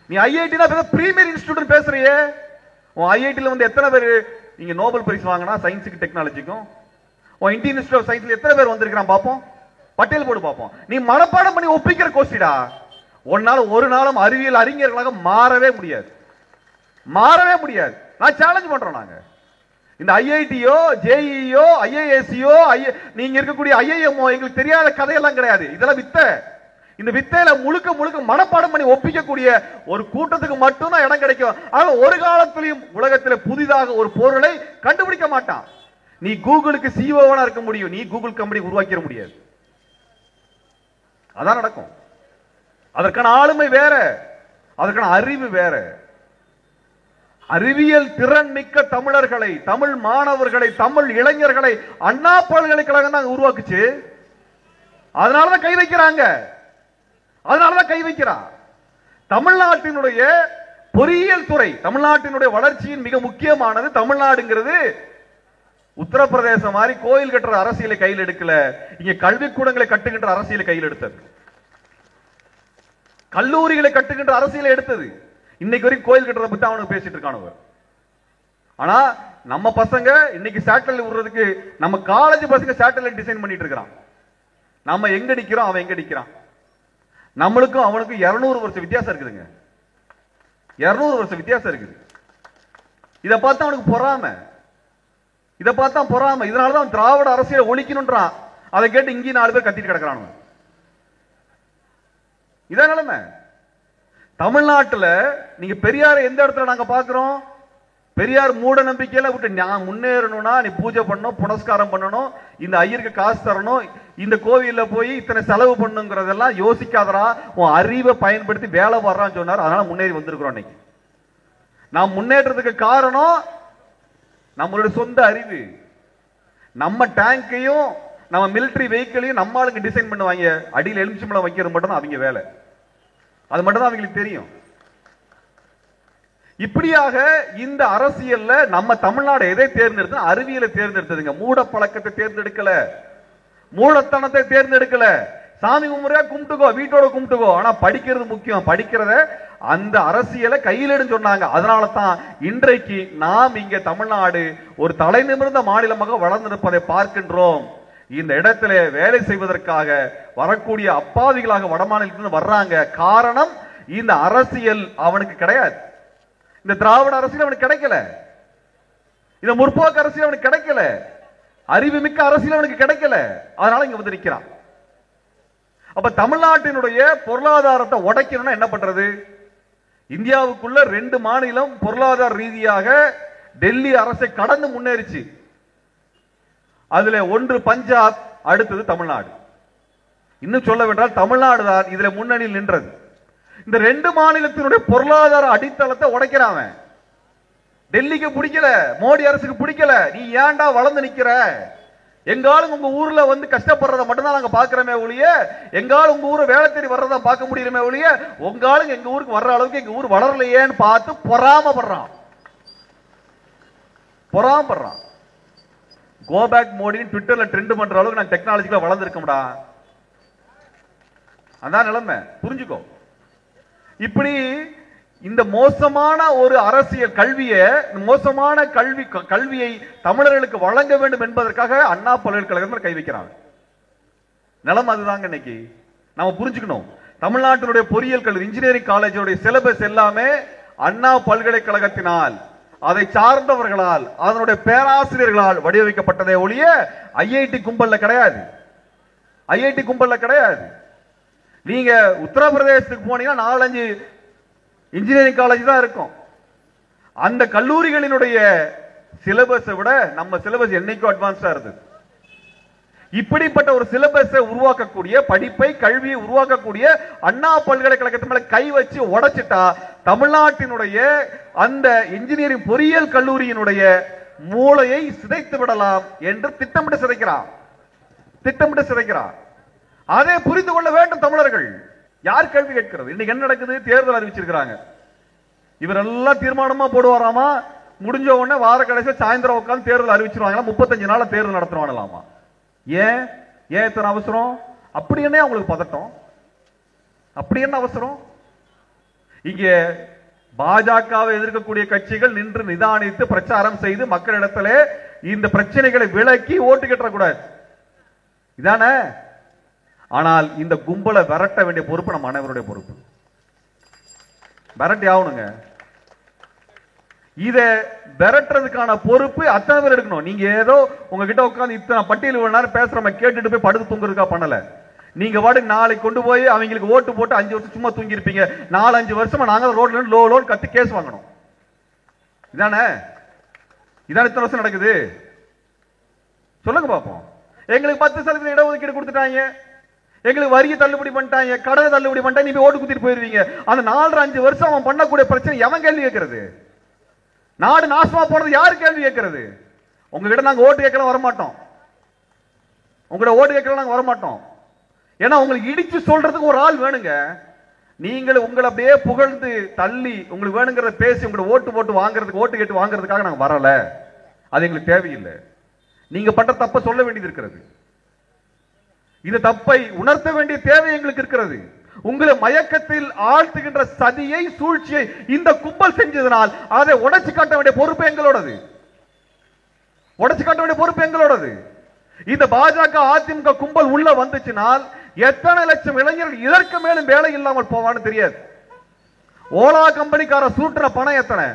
நீ ஐஐடி பிரீமியர் இன்ஸ்டிடியூட் பேசுறியே, உன் ஐஐடியில வந்து எத்தனை பேர் நீங்க நோபல் பரிசு வாங்கினா சயின்ஸுக்கு டெக்னாலஜிக்கும்? உன் இந்தியன் இன்ஸ்டிடியூட் ஆஃப் சயின்ஸ்ல எத்தனை பேர் வந்திருக்கான் பாப்போம், பட்டியல் போட்டு பாப்போம். நீ மனப்பாடம் பண்ணி ஒப்பிக்கிற கோஷ்டிடா. ஒரு நாளும் அறிவியல் அறிஞர்களாக மாறவே முடியாது. நான் சேலஞ்ச் பண்றோம். நாங்க இந்த ஐஐடியோ ஜேஇஓ ஐஏஎஸ்சியோ நீங்க இருக்கக்கூடிய ஐஐஎம்ஓ எங்களுக்கு தெரியாத கதையெல்லாம் கிடையாது. இதெல்லாம் வித்த. இந்த வித்தையில முழுக்க மனப்பாடம் பண்ணி ஒப்பிக்கக்கூடிய ஒரு கூட்டத்துக்கு மட்டும்தான் இடம் கிடைக்கும். ஆனா ஒரு காலத்திலையும் உலகத்தில் புதிதாக ஒரு பொருளை கண்டுபிடிக்க மாட்டான். நீ கூகுளுக்கு சிஓவா இருக்க முடியும், நீ கூகுள் கம்பெனி உருவாக்கிட முடியாது. அதான் நடக்கும். அதற்கான ஆளுமை வேற, அதற்கான அறிவு வேற. அறிவியல் திறன் மிக்க தமிழர்களை, தமிழ் மாணவர்களை, தமிழ் இளைஞர்களை அண்ணா பல்கலைக்கழகம் தான் உருவாக்குச்சு. அதனாலதான் கை வைக்கிறாங்க. தமிழ்நாட்டினுடைய பொறியியல் துறை, தமிழ்நாட்டினுடைய வளர்ச்சியின் மிக முக்கியமானது. தமிழ்நாடுங்கிறது உத்தரப்பிரதேசம் மாதிரி கோயில் கட்டுற அரசியலை கையில் எடுக்கல, இங்க கல்விக்கூடங்களை கட்டுகின்ற அரசியலை கையில் எடுத்தது, கல்லூரிகளை கட்டுகின்ற அரசியலை எடுத்தது. இன்னைக்கு வரைக்கும் கோயில் கட்டுறத பத்தி அவனுக்கு பேசிட்டு இருக்கானவர். ஆனா நம்ம பசங்க இன்னைக்கு சேட்டலைட் விடுறதுக்கு நம்ம காலேஜ் பசங்க சேட்டலைட் டிசைன் பண்ணிட்டு இருக்கிறான். நம்ம எங்க நிக்கிறோம், அவன் எங்க நிக்கிறான். நம்மளுக்கும் அவனுக்கும் 200 வருஷம் வித்தியாசம் இருக்குதுங்க. 200 வருஷம் வித்தியாசம் இருக்குது. இதை பார்த்து அவனுக்கு பொறாமை. இதனாலதான் திராவிட அரசியலை ஒழிக்கணும்ன்றான். அதை கேட்டு இங்கே 4 பேர் கத்திட்டு கிடக்கிறான். இதான் நிலைமை. தமிழ்நாட்டில் நீங்க பெரியார் எந்த இடத்துல நாங்க பாக்குறோம்? பெரியார் மூட நம்பிக்கையில விட்டு நான் முன்னேறணும்னா நீ பூஜை பண்ணணும், புனஸ்காரம் பண்ணணும், இந்த ஐயருக்கு காசு தரணும், இந்த கோவில்ல போய் இத்தனை செலவு பண்ணுங்கிறதெல்லாம் யோசிக்காதரா, உன் அறிவை பயன்படுத்தி வேலை வர்றான்னு சொன்னார். அதனால முன்னேறி வந்திருக்கிறோம். இன்னைக்கு நாம் முன்னேற்றத்துக்கு காரணம் நம்மளுடைய சொந்த அறிவு. நம்ம டேங்கையும் நம்ம மிலிட்டரி வெஹிக்கிளையும் நம்ம ஆளுங்க டிசைன் பண்ணுவாங்க. அடியில் எலுமிச்சம்பழம் வைக்கிறது மட்டும் தான் அவங்க வேலை. அது மட்டும் தான் அவங்களுக்கு தெரியும். இப்படியாக இந்த அரசியல்ல நம்ம தமிழ்நாடு எதை தேர்ந்தெடுத்து? அறிவியலை தேர்ந்தெடுத்ததுங்க. மூட பழக்கத்தை தேர்ந்தெடுக்கல, மூடத்தனத்தை தேர்ந்தெடுக்கல. சாமி கும்பிடுறா கும்பிட்டுக்கோ, வீட்டோட கும்பிட்டுக்கோ, ஆனா படிக்கிறது முக்கியம். படிக்கிறத அந்த அரசியலை கையில் எடுன்னு சொன்னாங்க. அதனால தான் இன்றைக்கு நாம் இங்க தமிழ்நாடு ஒரு தலை நிமிர்ந்த மாநிலமாக வளர்ந்திருப்பதை பார்க்கின்றோம். இந்த இடத்துல வேலை செய்வதற்காக வரக்கூடிய அப்பாவிகளாக வடமாநிலத்திலிருந்து வர்றாங்க. காரணம் இந்த அரசியல் அவனுக்கு கிடையாது. இந்த திராவிட அரசியல் அவனுக்கு கிடைக்கல, இந்த முற்போக்கு அரசியல் அவனுக்கு கிடைக்கல, அறிவுமிக்க அரசியல் அவனுக்கு கிடைக்கல. அதனால இங்க வந்து நிக்கிறான். அப்ப தமிழ்நாட்டினுடைய பொருளாதாரத்தை உடைக்கணும்னா என்ன பண்றது? இந்தியாவுக்குள்ள 2 மாநிலம் பொருளாதார ரீதியாக டெல்லி அரசை கடந்து முன்னேறிச்சு. அதுல ஒன்று பஞ்சாப், அடுத்தது தமிழ்நாடு. இன்னும் சொல்ல வேண்டால் தமிழ்நாடு தான் இதுல முன்னணியில் நின்றது. இந்த 2 மாநிலத்தினுடைய பொருளாதார அடித்தளத்தை உடைக்கிறான். டெல்லிக்கு பிடிக்கல, மோடி அரசுக்கு பிடிக்கல. நீ ஏன்டா வளர்ந்து நிக்கிற? எங்காலும் உங்க ஊர்ல வந்து கஷ்டப்படுறத மட்டும்தான் நாங்க பாக்குறோமே ஒழிய, எங்காலும் உங்க ஊரை வேலை தேடி வர்றதா பார்க்க முடியுமே ஒழிய, உங்காலும் எங்க ஊருக்கு வர்ற அளவுக்கு எங்க ஊர் வளரலையேன்னு பார்த்து பொறாமப்படுறான். கோ பேக் மோடின்னு ட்விட்டர்ல ட்ரெண்ட் பண்ற அளவுக்கு நான் டெக்னாலஜில வளர்ந்துருக்கோம்டா. அதான் நிலைமை, புரிஞ்சுக்கோ. இப்படி இந்த மோசமான ஒரு அரசியல் கல்வியை, மோசமான கல்வியை தமிழர்களுக்கு வழங்க வேண்டும் என்பதற்காக அண்ணா பல்கலைக்கழகம் கை வைக்கிறாங்க. நிலம் அதுதாங்க. இன்னைக்கு நாம புரிஞ்சுக்கணும். தமிழ்நாட்டினுடைய பொறியியல் கல்லூரி இன்ஜினியரிங் காலேஜோட சிலபஸ் எல்லாமே அண்ணா பல்கலைக்கழகத்தினால் அதை சார்ந்தவர்களால் அதனுடைய பேராசிரியர்களால் வடிவமைக்கப்பட்டதே ஒழிய ஐஐடி கும்பல்ல கிடையாது. ஐஐடி கும்பல்ல கிடையாது. நீங்க உத்தரப்பிரதேசத்துக்கு போனீங்கன்னா 4-5 இன்ஜினியரிங் காலேஜ் தான் இருக்கும். அந்த கல்லூரிகளினுடைய சிலபஸை விட நம்ம சிலபஸ் என்னைக்கும் அட்வான்ஸ்டா இருக்கு. இப்படிப்பட்ட ஒரு சிலபஸை உருவாக்கக்கூடிய படிப்பை கல்வியை உருவாக்கக்கூடிய அண்ணா பல்கலைக்கழகத்து மேல கை வச்சு உடைச்சிட்டா தமிழ்நாட்டினுடைய அந்த இன்ஜினியரிங் பொறியியல் கல்லூரியினுடைய மூளையை சிதைத்து விடலாம் என்று திட்டமிட்டு சிதைக்கிறார். அதை புரிந்து கொள்ள வேண்டும் தமிழர்கள். யார் கேள்வி கேட்கிறது? இன்னைக்கு என்ன நடக்குது? தேர்தல் அறிவிச்சிருக்கிறாங்க. இவரெல்லாம் தீர்மானமா போடுவாராமா, முடிஞ்ச உடனே வார கடைசி சாயந்தரம் உட்கார்ந்து தேர்தல் அறிவிச்சிருவாங்க. 35 நாள் தேர்தல் நடத்துவாங்களாமா. ஏன் இத்தனை அவசரம்? அப்படி என்ன அவங்களுக்கு பதட்டம்? அப்படி என்ன அவசரம்? இங்க பாஜகவை எதிர்க்கக்கூடிய கட்சிகள் நின்று நிதானித்து பிரச்சாரம் செய்து மக்களிடத்திலே இந்த பிரச்சனைகளை விலக்கி ஓட்டு கட்டக்கூடாது, இதானே? ஆனால் இந்த கும்பலை விரட்ட வேண்டிய பொறுப்பு நம்ம அனைவருடைய பொறுப்பு. விரட்டி ஆகணுங்க. இதை விரட்டுறதுக்கான பொறுப்பு அத்தனை பேர் எடுக்கணும். நீங்க ஏதோ உங்ககிட்ட உட்கார்ந்து இத்தனை பட்டியல் நேரம் பேசுறவங்க கேட்டுட்டு போய் படுத்து தூங்குறதுக்கா பண்ணல. நீங்க வாடகை நாளைக்கு கொண்டு போய் அவங்களுக்கு ஓட்டு போட்டு 5 வருஷம் சும்மா தூங்கி இருப்பீங்க. 4-5 வருஷமா நாங்க ரோட்ல லோ கத்தி கேஸ் வாங்கணும். இதானே இத்தனை வருஷம் நடக்குது? சொல்லுங்க பாப்போம். எங்களுக்கு 10% இடஒதுக்கீடு கொடுத்துட்டாங்க, எங்களுக்கு வரியை தள்ளுபடி பண்ணிட்டாங்க, கடனை தள்ளுபடி பண்ணிட்டா நீங்க ஓட்டு குத்திட்டு போயிருவீங்க. அந்த 4-5 வருஷம் அவன் பண்ணக்கூடிய பிரச்சனை எவன் கேள்வி கேட்கறது? நாடு நாசமா போறது யாரு கேள்வி கேட்கறது? உங்ககிட்ட நாங்க ஓட்டு கேட்கலாம் வரமாட்டோம். உங்களோட ஓட்டு கேட்கலாம் நாங்க வரமாட்டோம். ஏன்னா உங்களுக்கு இடிச்சு சொல்றதுக்கு ஒரு ஆள் வேணுங்க. நீங்கள் உங்களை அப்படியே புகழ்ந்து தள்ளி உங்களுக்கு வேணுங்கிறத பேசி உங்களை ஓட்டு போட்டு வாங்குறதுக்கு, ஓட்டு கேட்டு வாங்குறதுக்காக நாங்க வரல. அது எங்களுக்கு தேவையில்லை. நீங்க பண்ற தப்ப சொல்ல வேண்டியது இருக்கிறது. இந்த தப்பை உணர்த்த வேண்டிய தேவை எங்களுக்கு இருக்கிறது. உங்களை மயக்கத்தில் ஆழ்த்துகின்ற சதியை, சூழ்ச்சியை இந்த கும்பல் செஞ்சதனால் அதை உடைச்சு காட்ட வேண்டிய பொறுப்பு எங்களோடது. இந்த பாஜக அதிமுக கும்பல் உள்ள வந்துச்சுனால் எத்தனை லட்சம் இளைஞர்கள் இதற்கு மேலும் வேலை இல்லாமல் போவான்னு தெரியாது. ஓலா கம்பெனிக்கார சுருட்டுற பணம் எத்தனை?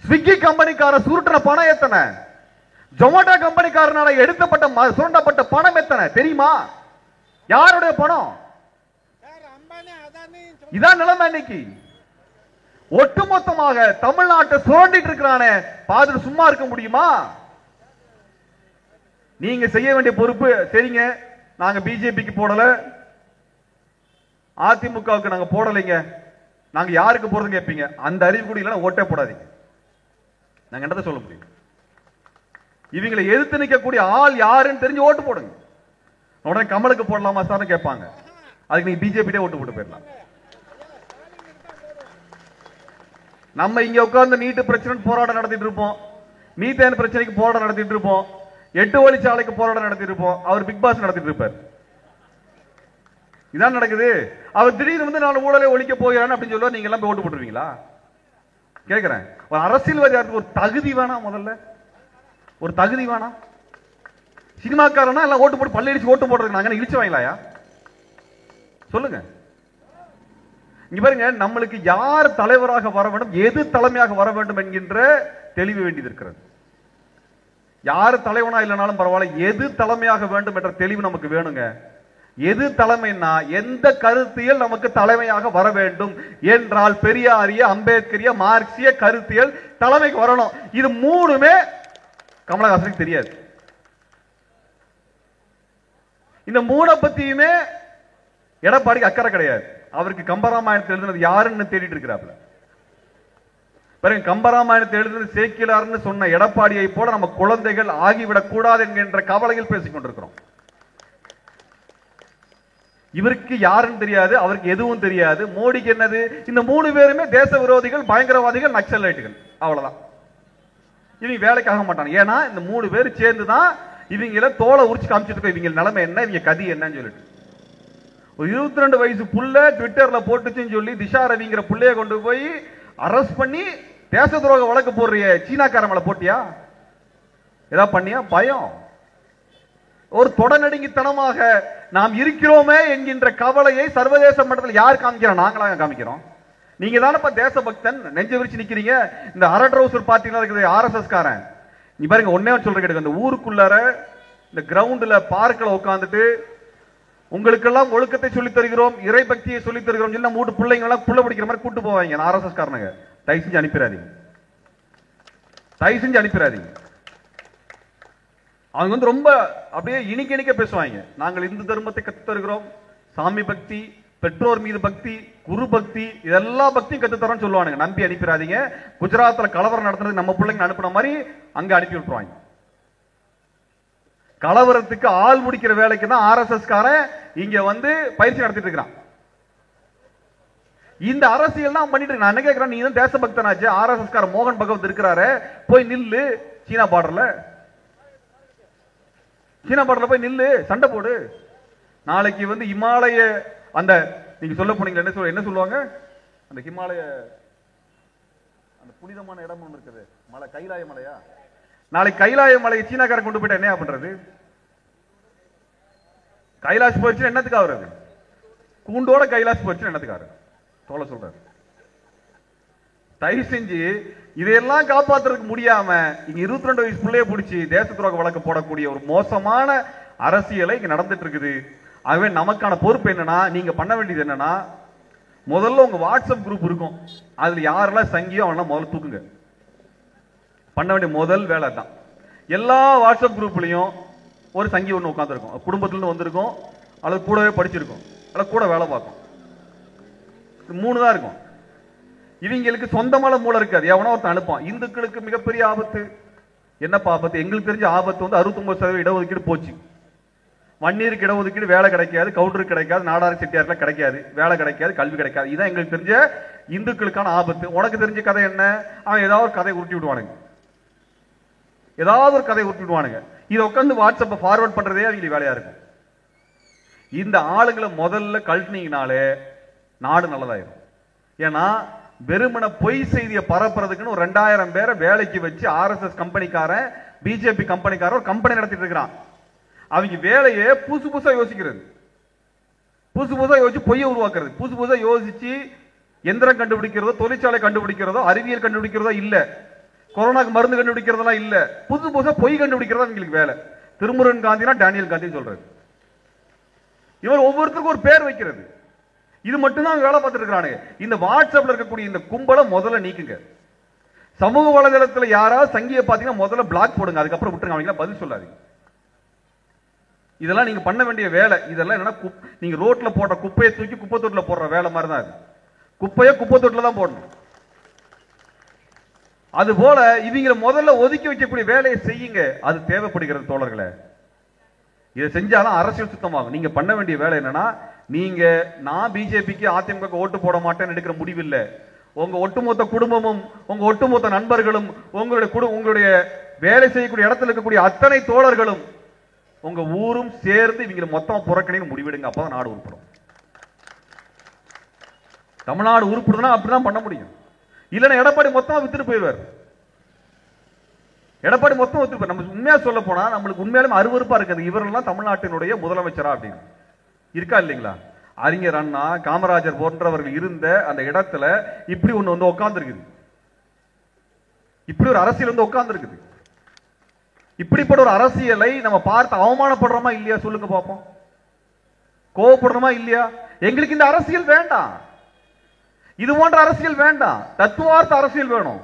ஸ்விக்கி கம்பெனிக்கார சுருட்டுற பணம் எத்தனை? ஜொமேட்டோ கம்பெனிக்காரனால எடுக்கப்பட்ட சுரண்டப்பட்ட பணம் எத்தனை தெரியுமா? யாருடைய பணம்? இதான் நிலைமை. இன்னைக்கு ஒட்டுமொத்தமாக தமிழ்நாட்டை சுரண்டிட்டு இருக்கிறானே, பார்த்துட்டு சும்மா இருக்க முடியுமா? நீங்க செய்ய வேண்டிய பொறுப்பு. சரிங்க, நாங்க பிஜேபிக்கு போடல, அதிமுகவுக்கு நாங்க போடலைங்க, நாங்க யாருக்கு போறது கேட்பீங்க. அந்த அறிவு கூட இல்லைன்னா ஓட்டே போடாதீங்க. நாங்க என்னதான் சொல்ல முடியும்? இவங்களை எதிர்த்து நிற்கக்கூடிய ஆள் யாருன்னு தெரிஞ்சு ஓட்டு போடுங்க. உடனே கமலுக்கு போடலாமா சார் கேட்பாங்க. அதுக்கு நீங்க பிஜேபி ஓட்டு போட்டு போயிடலாம். நம்ம இங்க உட்கார்ந்து நீட்டு பிரச்சனை போராட்டம் நடத்திட்டு இருப்போம், மீத்தேன் பிரச்சனைக்கு போராட்டம் நடத்திட்டு இருப்போம், 8 வழிச்சாலைக்கு போராட்டம் நடத்திட்டு இருப்போம். அவர் பிக் பாஸ் நடத்திட்டு இருப்பார். இதான் நடக்குது. அவர் திடீர்னு வந்து நான் ஊழலை ஒழிக்க போகிறான்னு அப்படின்னு சொல்லுவார். நீங்க எல்லாம் போய் ஓட்டு போட்டுருவீங்களா? கேட்கிறேன். ஒரு அரசியல்வாதியாருக்கு ஒரு தகுதி வேணாம். முதல்ல ஒரு தகுதி வேணாம். சினிமாக்காரனா எல்லாம் ஓட்டு போட்டு பல்ல ஓட்டு போடுறதுக்கு நாங்க இழிச்சு வாங்கலாயா? சொல்லுங்க. இங்க பாருங்க, நம்மளுக்கு யார் தலைவராக வர வேண்டும், எது தலைமையாக வர வேண்டும் என்கின்ற தெளிவு வேண்டியது இருக்கிறது. யார் தலைவனா இல்லைனாலும் பரவாயில்ல, எது தலைமையாக வேண்டும் என்ற தெளிவு நமக்கு வேணுங்க. எது தலைமைன்னா எந்த கருத்தியல் நமக்கு தலைமையாக வர வேண்டும் என்றால் பெரியாரிய, அம்பேத்கரிய, மார்க்சிய கருத்தியல் தலைமைக்கு வரணும். இது மூணுமே கமலஹாசனுக்கு தெரியாது. இந்த மூணை பத்தியுமே எடப்பாடிக்கு அக்கறை கிடையாது. அவருக்கு கம்பராமாயணத்தை எழுதுனது யாருன்னு தேடிட்டு இருக்கிறாப்ல. பாருங்க, கம்பராமாயணத்தை எழுதுனது சேக்கிலார்னு சொன்ன எடப்பாடியை போல நம்ம குழந்தைகள் ஆகிவிடக் கூடாது என்கின்ற கவலையில் பேசிக் கொண்டிருக்கிறோம். இவருக்கு யாருன்னு தெரியாது, அவருக்கு எதுவும் தெரியாது. மோடிக்கு என்னது? இந்த 3 பேருமே தேச விரோதிகள், பயங்கரவாதிகள், நக்சலைட்டுகள், அவ்வளவுதான். இவங்க வேலைக்காக மாட்டாங்க. ஏன்னா இந்த 3 பேர் சேர்ந்துதான் இவங்கள தோலை உரிச்சு காமிச்சிட்டு இருக்க. இவங்க நிலைமை என்ன, இவங்க கதி என்னன்னு சொல்லிட்டு ஒரு 22 வயசு புள்ள ட்விட்டர்ல போட்டுச்சுன்னு சொல்லி திஷா ரவிங்கிற புள்ளைய கொண்டு போய் அரெஸ்ட் பண்ணி தேச துரோக வழக்கு போடுறிய சீனாக்கார மேல போட்டியா? ஏதாவது பண்ணியா? பயம். ஒரு தொடநடுங்கித்தனமாக நாம் இருக்கிறோமே என்கின்ற கவலையை சர்வதேச மட்டத்தில் யார் காமிக்கிறோம்? நாங்களாக காமிக்கிறோம். நீங்க தானப்பா தேசபக்தன், நெஞ்ச விரிச்சு நிக்கிறீங்க. இந்த அரட்ரவுசர் பார்ட்டில இருக்குது ஆர்எஸ்எஸ் காரன். நீ பாருங்க, ஒன்னே சொல்ற கேட்டுங்க, இந்த ஊருக்குள்ளார இந்த கிரவுண்ட்ல பார்க்ல உட்காந்துட்டு உங்களுக்கெல்லாம் ஒழுக்கத்தை சொல்லித் தருகிறோம், இறை பக்தியை சொல்லித் தருகிறோம் சொல்லி மூட்டு பிள்ளைங்க எல்லாம் புள்ள பிடிக்கிற மாதிரி கூட்டு போவாங்க ஆர்எஸ்எஸ் காரனுங்க. தயவு செஞ்சு அனுப்பிடாதீங்க, தயவு செஞ்சு அனுப்பிடாதீங்க. அவங்க வந்து ரொம்ப அப்படியே இனிக்க இனிக்க பேசுவாங்க. நாங்கள் இந்து தர்மத்தை கத்து தருகிறோம், சாமி பக்தி, பெற்றோர் மீது பக்தி, குரு பக்தி, இதெல்லாம் பக்தியும் கத்து தரோம்னு சொல்லுவானுங்க. நம்பி அனுப்பிடாதீங்க. குஜராத்ல கலவரம் நடத்துறது நம்ம பிள்ளைங்க அனுப்புன மாதிரி அங்க அனுப்பி விட்டுருவாங்க. கலவரத்துக்கு ஆள் முடிக்கிற வேலைக்கு தான் ஆர்எஸ்எஸ் காரன் இங்க வந்து பயிற்சி நடத்திட்டு இருக்கிறான். இந்த அரசியல் தான் பண்ணிட்டு இருக்கு. நான் என்ன கேட்கிறேன், நீ தான் தேசபக்தனாச்சு, ஆர்எஸ்எஸ் கார மோகன் பகவத் இருக்கிறாரு, போய் நில்லு சீனா பார்டர்ல, சீனா பார்டர்ல போய் நில்லு, சண்டை போடு. நாளைக்கு வந்து இமாலய அந்த நீங்க சொல்ல போனீங்க என்ன சொல்லுவாங்க, அந்த ஹிமாலய அந்த புனிதமான இடம் ஒன்று இருக்குது, மலை கைலாய மலையா? நாளைக்கு கைலாய மலையை சீனாக்காரன் கொண்டு போயிட்டு என்ன பண்றது? கைலாஷ் போயிடுச்சு என்னத்துக்கு ஆகுறது? கூண்டோட கைலாஷ் போயிடுச்சு என்னத்துக்கு ஆகுறது? சொல்ல சொல்றாரு. தயவு செஞ்சு இதையெல்லாம் காப்பாற்றுறதுக்கு முடியாம இங்க 22 வயசு பிள்ளைய பிடிச்சி தேச துரோக வழக்கு போடக்கூடிய ஒரு மோசமான அரசியலை இங்க நடந்துட்டு இருக்குது. ஆகவே நமக்கான பொறுப்பு என்னன்னா, நீங்க பண்ண வேண்டியது என்னன்னா, முதல்ல உங்க வாட்ஸ்அப் குரூப் இருக்கும், அதுல யாரெல்லாம் சங்கியோ அவெல்லாம் முதல்ல தூக்குங்க. பண்ண வேண்டிய முதல் வேலை தான். எல்லா வாட்ஸ்அப் குரூப்லயும் ஒரு சங்கி ஒன்று உட்காந்துருக்கும், குடும்பத்துல இருந்து வந்திருக்கும், அல்லது கூடவே படிச்சிருக்கும், அல்லது கூட வேலை பார்க்கும். 3 தான் இருக்கும். இவங்களுக்கு சொந்தமான மூளை இருக்காது. எவனோ ஒருத்தன் அனுப்பான், இந்துக்களுக்கு மிகப்பெரிய ஆபத்து. என்னப்பா ஆபத்து? எங்களுக்கு தெரிஞ்ச ஆபத்து வந்து 69% இடஒதுக்கீடு போச்சு. வன்னியருக்கு இடஒதுக்கீடு, வேலை கிடைக்காது, கவுண்டருக்கு கிடைக்காது, நாடார் செட்டியார்ல கிடைக்காது, வேலை கிடைக்காது, கல்வி கிடைக்காது. இதுதான் எங்களுக்கு தெரிஞ்ச இந்துக்களுக்கான ஆபத்து. உனக்கு தெரிஞ்ச கதை என்ன? அவன் ஏதாவது ஒரு கதை உருட்டி விடுவானுங்க, ஏதாவது ஒரு கதை உருட்டி விடுவானுங்க. இதை உட்காந்து வாட்ஸ்அப்பை ஃபார்வர்ட் பண்றதே அவங்களுக்கு வேலையா இருக்கும். இந்த ஆளுங்களை முதல்ல கழட்டினீங்கனாலே நாடு நல்லதாயிரும். ஏன்னா வெறுமன பொய் செய்தியை பரப்புறதுக்குன்னு ஒரு 2000 பேரை வேலைக்கு வச்சு ஆர்எஸ்எஸ் கம்பெனிக்காரன், பிஜேபி கம்பெனிக்காரன் ஒரு கம்பெனி நடத்திட்டு இருக்கிறான். அவங்க வேலையை புதுசு புதுசா யோசிக்கிறது, புதுசு புதுசா யோசிச்சு பொய்யை உருவாக்குறது, புதுசு புதுசா யோசிச்சு எந்திரம் கண்டுபிடிக்கிறதோ, தொழிற்சாலை கண்டுபிடிக்கிறதோ, அறிவியல் கண்டுபிடிக்கிறதோ இல்ல, கொரோனாக்கு மருந்து கண்டுபிடிக்கிறதெல்லாம் இல்ல, புதுசு புதுசா பொய் கண்டுபிடிக்கிறதா உங்களுக்கு வேலை. திருமுருகன் காந்தினா டேனியல் காந்தி சொல்றது. இவர் ஒவ்வொருத்தருக்கும் ஒரு பேர் வைக்கிறது. இது மட்டும்தான் வேலை பார்த்துட்டு இருக்கிறானுங்க. இந்த வாட்ஸ்அப்ல இருக்கக்கூடிய இந்த கும்பலை முதல்ல நீக்குங்க. சமூக வலைதளத்துல யாராவது சங்கியை பாத்தீங்கன்னா முதல்ல பிளாக் போடுங்க, அதுக்கப்புறம் விட்டுருங்க, அவங்க பதில் சொல்லாதீங்க. இதெல்லாம் நீங்க பண்ண வேண்டிய வேலை. இதெல்லாம் என்னன்னா, நீங்க ரோட்ல போடுற குப்பையை தூக்கி குப்பை தொட்டில போடுற வேலை மாதிரி தான் அது. குப்பையை குப்பை தொட்டில தான் போடணும். அது போல இவங்களை முதல்ல ஒதுக்கி வைக்கக்கூடிய வேலையை செய்யுங்க. அது தேவைப்படுகிறது தோழர்களே. இதை செஞ்சாலும் அரசியல் சுத்தமாகும். நீங்க பண்ண வேண்டிய வேலை என்னன்னா, நீங்க நான் பிஜேபிக்கு அதிமுக ஓட்டு போட மாட்டேன்னு எடுக்கிற முடிவு இல்லை. உங்க ஒட்டுமொத்த குடும்பமும், உங்க ஒட்டுமொத்த நண்பர்களும், உங்களுடைய வேலை செய்யக்கூடிய இடத்துல இருக்கக்கூடிய அத்தனை தோழர்களும், உங்க ஊரும் சேர்ந்து இவங்களை மொத்தமா புறக்கணின்னு முடிவெடுங்க. அப்பதான் நாடு உருப்படும். தமிழ்நாடு உருப்படுதுன்னா அப்படிதான் பண்ண முடியும். இல்லைன்னா எடப்பாடி மொத்தமா வித்துட்டு போயிடுவார். எடப்பாடி மொத்தம் வித்துட்டு போய், நம்ம உண்மையா சொல்ல போனா நம்மளுக்கு உண்மையாலுமே அருவருப்பா இருக்குது. இவரெல்லாம் தமிழ்நாட்டினுடைய முதலமைச்சரா அப்படின்னு இருக்கா இல்லைங்களா? அறிஞர் அண்ணா, காமராஜர் போன்றவர்கள் இருந்த அந்த இடத்துல இப்படி ஒண்ணு வந்து உட்கார்ந்து இருக்குது. இப்படி ஒரு அரசியல் வந்து உட்கார்ந்து இருக்குது. இப்படிப்பட்ட ஒரு அரசியலை நம்ம பார்த்து அவமானப்படுறோமா இல்லையா? சொல்லுங்க பாப்போம். கோவப்படுறோமா இல்லையா? எங்களுக்கு இந்த அரசியல் வேண்டாம். இது போன்ற அரசியல் வேண்டாம். தத்துவார்த்த அரசியல் வேணும்.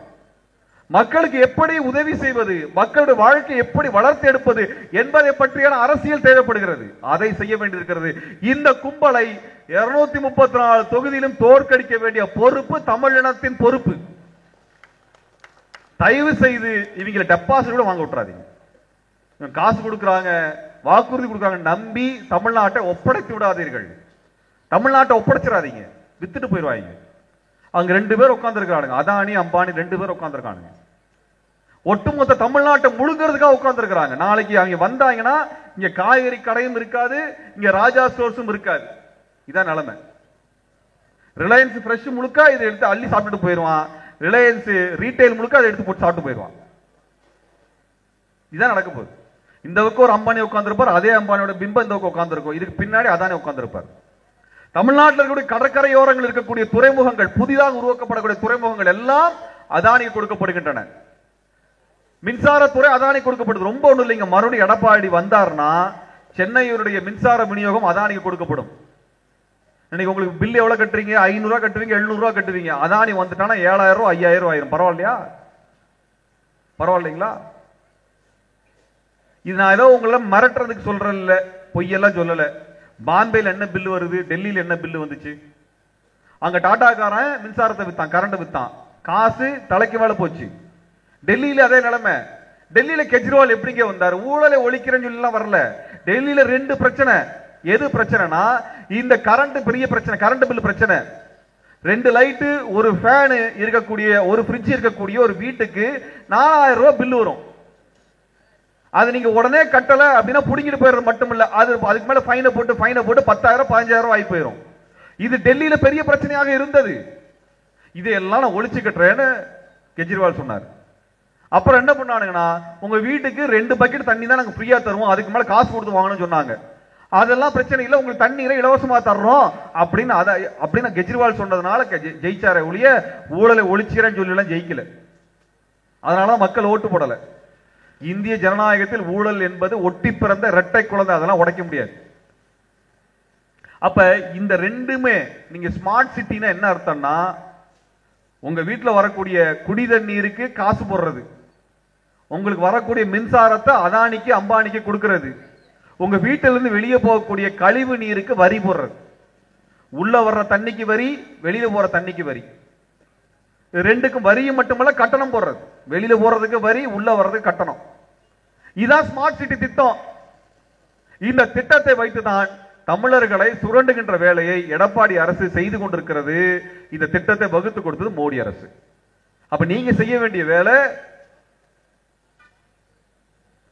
மக்களுக்கு எப்படி உதவி செய்வது, மக்களுடைய வாழ்க்கை எப்படி வளர்த்து எடுப்பது என்பதை பற்றியான அரசியல் தேவைப்படுகிறது. அதை செய்ய வேண்டியிருக்கிறது. இந்த கும்பலை 234 தொகுதியிலும் தோற்கடிக்க வேண்டிய பொறுப்பு தமிழினத்தின் பொறுப்பு. தயவு செய்து இவங்களை டெபாசிட் கூட வாங்க விட்டுறாதீங்க. காசு கொடுக்குறாங்க, வாக்குறுதி கொடுக்குறாங்க நம்பி தமிழ்நாட்டை ஒப்படைத்து விடாதீர்கள். தமிழ்நாட்டை ஒப்படைச்சிடாதீங்க, வித்துட்டு போயிடுவாங்க. அங்க 2 பேர் உட்கார்ந்து இருக்கானுங்க, அதானி அம்பானி 2 பேர் உட்கார்ந்து இருக்கானுங்க. ஒட்டுமொத்த தமிழ்நாட்டை முழுங்கிறதுக்காக உட்கார்ந்து இருக்கிறாங்க. நாளைக்கு அவங்க வந்தாங்கன்னா இங்க காய்கறி கடையும் இருக்காது, இங்க ராஜா ஸ்டோர்ஸும் இருக்காது. இதான் நிலைமை. ரிலையன்ஸ் ஃப்ரெஷ் முழுக்க இதை எடுத்து அள்ளி சாப்பிட்டு போயிடுவான். ரிலையன்ஸ் ரீட்டைல் முழுக்க அதை எடுத்து போட்டு சாப்பிட்டு போயிடுவான். இதான் நடக்க போகுது. இந்த பக்கம் ஒரு அம்பானி உட்கார்ந்திருப்பார், அதே அம்பானியோட பிம்பம் இந்த பக்கம் உட்கார்ந்திருக்கும், இதுக்கு பின்னாடி அதானி உட்கார்ந்திருப்பார். தமிழ்நாட்டில் இருக்கக்கூடிய கடற்கரையோரங்கள் இருக்கக்கூடிய துறைமுகங்கள், புதிதாக உருவாக்கப்படக்கூடிய துறைமுகங்கள் எல்லாம் அதானிக்கு கொடுக்கப்படுகின்றன. மின்சாரத்துறை அதானி கொடுக்கப்படுது. ரொம்ப ஒண்ணு இல்லைங்க, மறுபடியும் எடப்பாடி வந்தார்னா சென்னையுடைய மின்சார விநியோகம் அதானிக்கு கொடுக்கப்படும். இன்னைக்கு உங்களுக்கு பில் எவ்வளவு கட்டுறீங்க? 500 ரூபாய் கட்டுவீங்க, 700 ரூபாய் கட்டுவீங்க. அதானி வந்துட்டானா 7000 ரூபாய் 5000 ரூபாய் ஆயிரும். பரவாயில்லையா? பரவாயில்லைங்களா? இது நான் ஏதோ உங்களை மிரட்டுறதுக்கு சொல்றேன் இல்ல, பொய்யெல்லாம் சொல்லல. பாம்பேல என்ன பில்லு வருது, டெல்லியில என்ன பில்லு வந்துச்சு? அங்க டாடாக்காரன் மின்சாரத்தை வித்தான், கரண்ட் வித்தான், காசு தலைக்கு மேல போச்சு. டெல்லியில அதே நிலைமை. டெல்லியில கெஜ்ரிவால் எப்படிங்க வந்தார்? ஊழலை ஒழிக்கிறேன்னு சொல்லி எல்லாம் வரல. டெல்லியில 2 பிரச்சனை. எது பிரச்சனைனா, இந்த கரண்ட் பெரிய பிரச்சனை, கரண்ட் பில் பிரச்சனை. 2 லைட்டு, ஒரு ஃபேன் இருக்கக்கூடிய, ஒரு ஃப்ரிட்ஜ் இருக்கக்கூடிய ஒரு வீட்டுக்கு 4000 ரூபாய் பில் வரும். அது நீங்க உடனே கட்டல அப்படின்னா புடிங்கிட்டு போயிடுறது மட்டும் இல்ல, அதுக்கு மேல ஃபைனை போட்டு 10,000 15,000 ஆகி போயிடும். இது டெல்லியில பெரிய பிரச்சனையாக இருந்தது. இதையெல்லாம் நான் ஒழிச்சு கட்டுறேன்னு கெஜ்ரிவால் சொன்னார். அப்புறம் என்ன பண்ணானுங்கன்னா, உங்க வீட்டுக்கு 2 பக்கெட் தண்ணி தான் நாங்க ஃப்ரீயா தருவோம், அதுக்கு மேல காசு கொடுத்து வாங்கணும்னு சொன்னாங்க. அதெல்லாம் பிரச்சனை இல்ல, உங்களுக்கு தண்ணீரை இலவசமா தர்றோம் அப்படின்னு கெஜ்ரிவால் சொன்னதுனால ஜெயிச்சாரே ஒழிய ஊழலை ஒழிச்சுறேன்னு சொல்லி எல்லாம் ஜெயிக்கல. அதனால மக்கள் ஓட்டு போடல. இந்திய ஜனநாயகத்தில் ஊழல் என்பது ஒட்டி பிறந்த இரட்டை குழந்தை, அதெல்லாம் உடைக்க முடியாது. அப்ப இந்த ரெண்டுமே, நீங்க ஸ்மார்ட் சிட்டினா என்ன அர்த்தம்னா, உங்க வீட்டுல வரக்கூடிய குடி தண்ணீருக்கு காசு போடுறது, உங்களுக்கு வரக்கூடிய மின்சாரத்தை அதானிக்கு அம்பானிக்கு கொடுக்கிறது, உங்க வீட்டில இருந்து வெளியே போகக்கூடிய கழிவு நீருக்கு வரி போடுறது. உள்ள வர்ற தண்ணிக்கு வரி, வெளியில போற தண்ணிக்கு வரி. ரெண்டுக்கும் வரியும் மட்டுமல்ல, கட்டணம் போடுறது. வெளியில போறதுக்கு வரி, உள்ள வர்றதுக்கு கட்டணம். இதான் ஸ்மார்ட் சிட்டி திட்டம். இந்த திட்டத்தை வைத்துதான் தமிழர்களை சுரண்டுகின்ற வேலையை எடப்பாடி அரசு செய்து கொண்டிருக்கிறது. இந்த திட்டத்தை வகுத்து கொடுத்தது மோடி அரசு. அப்ப நீங்க செய்ய வேண்டிய வேலை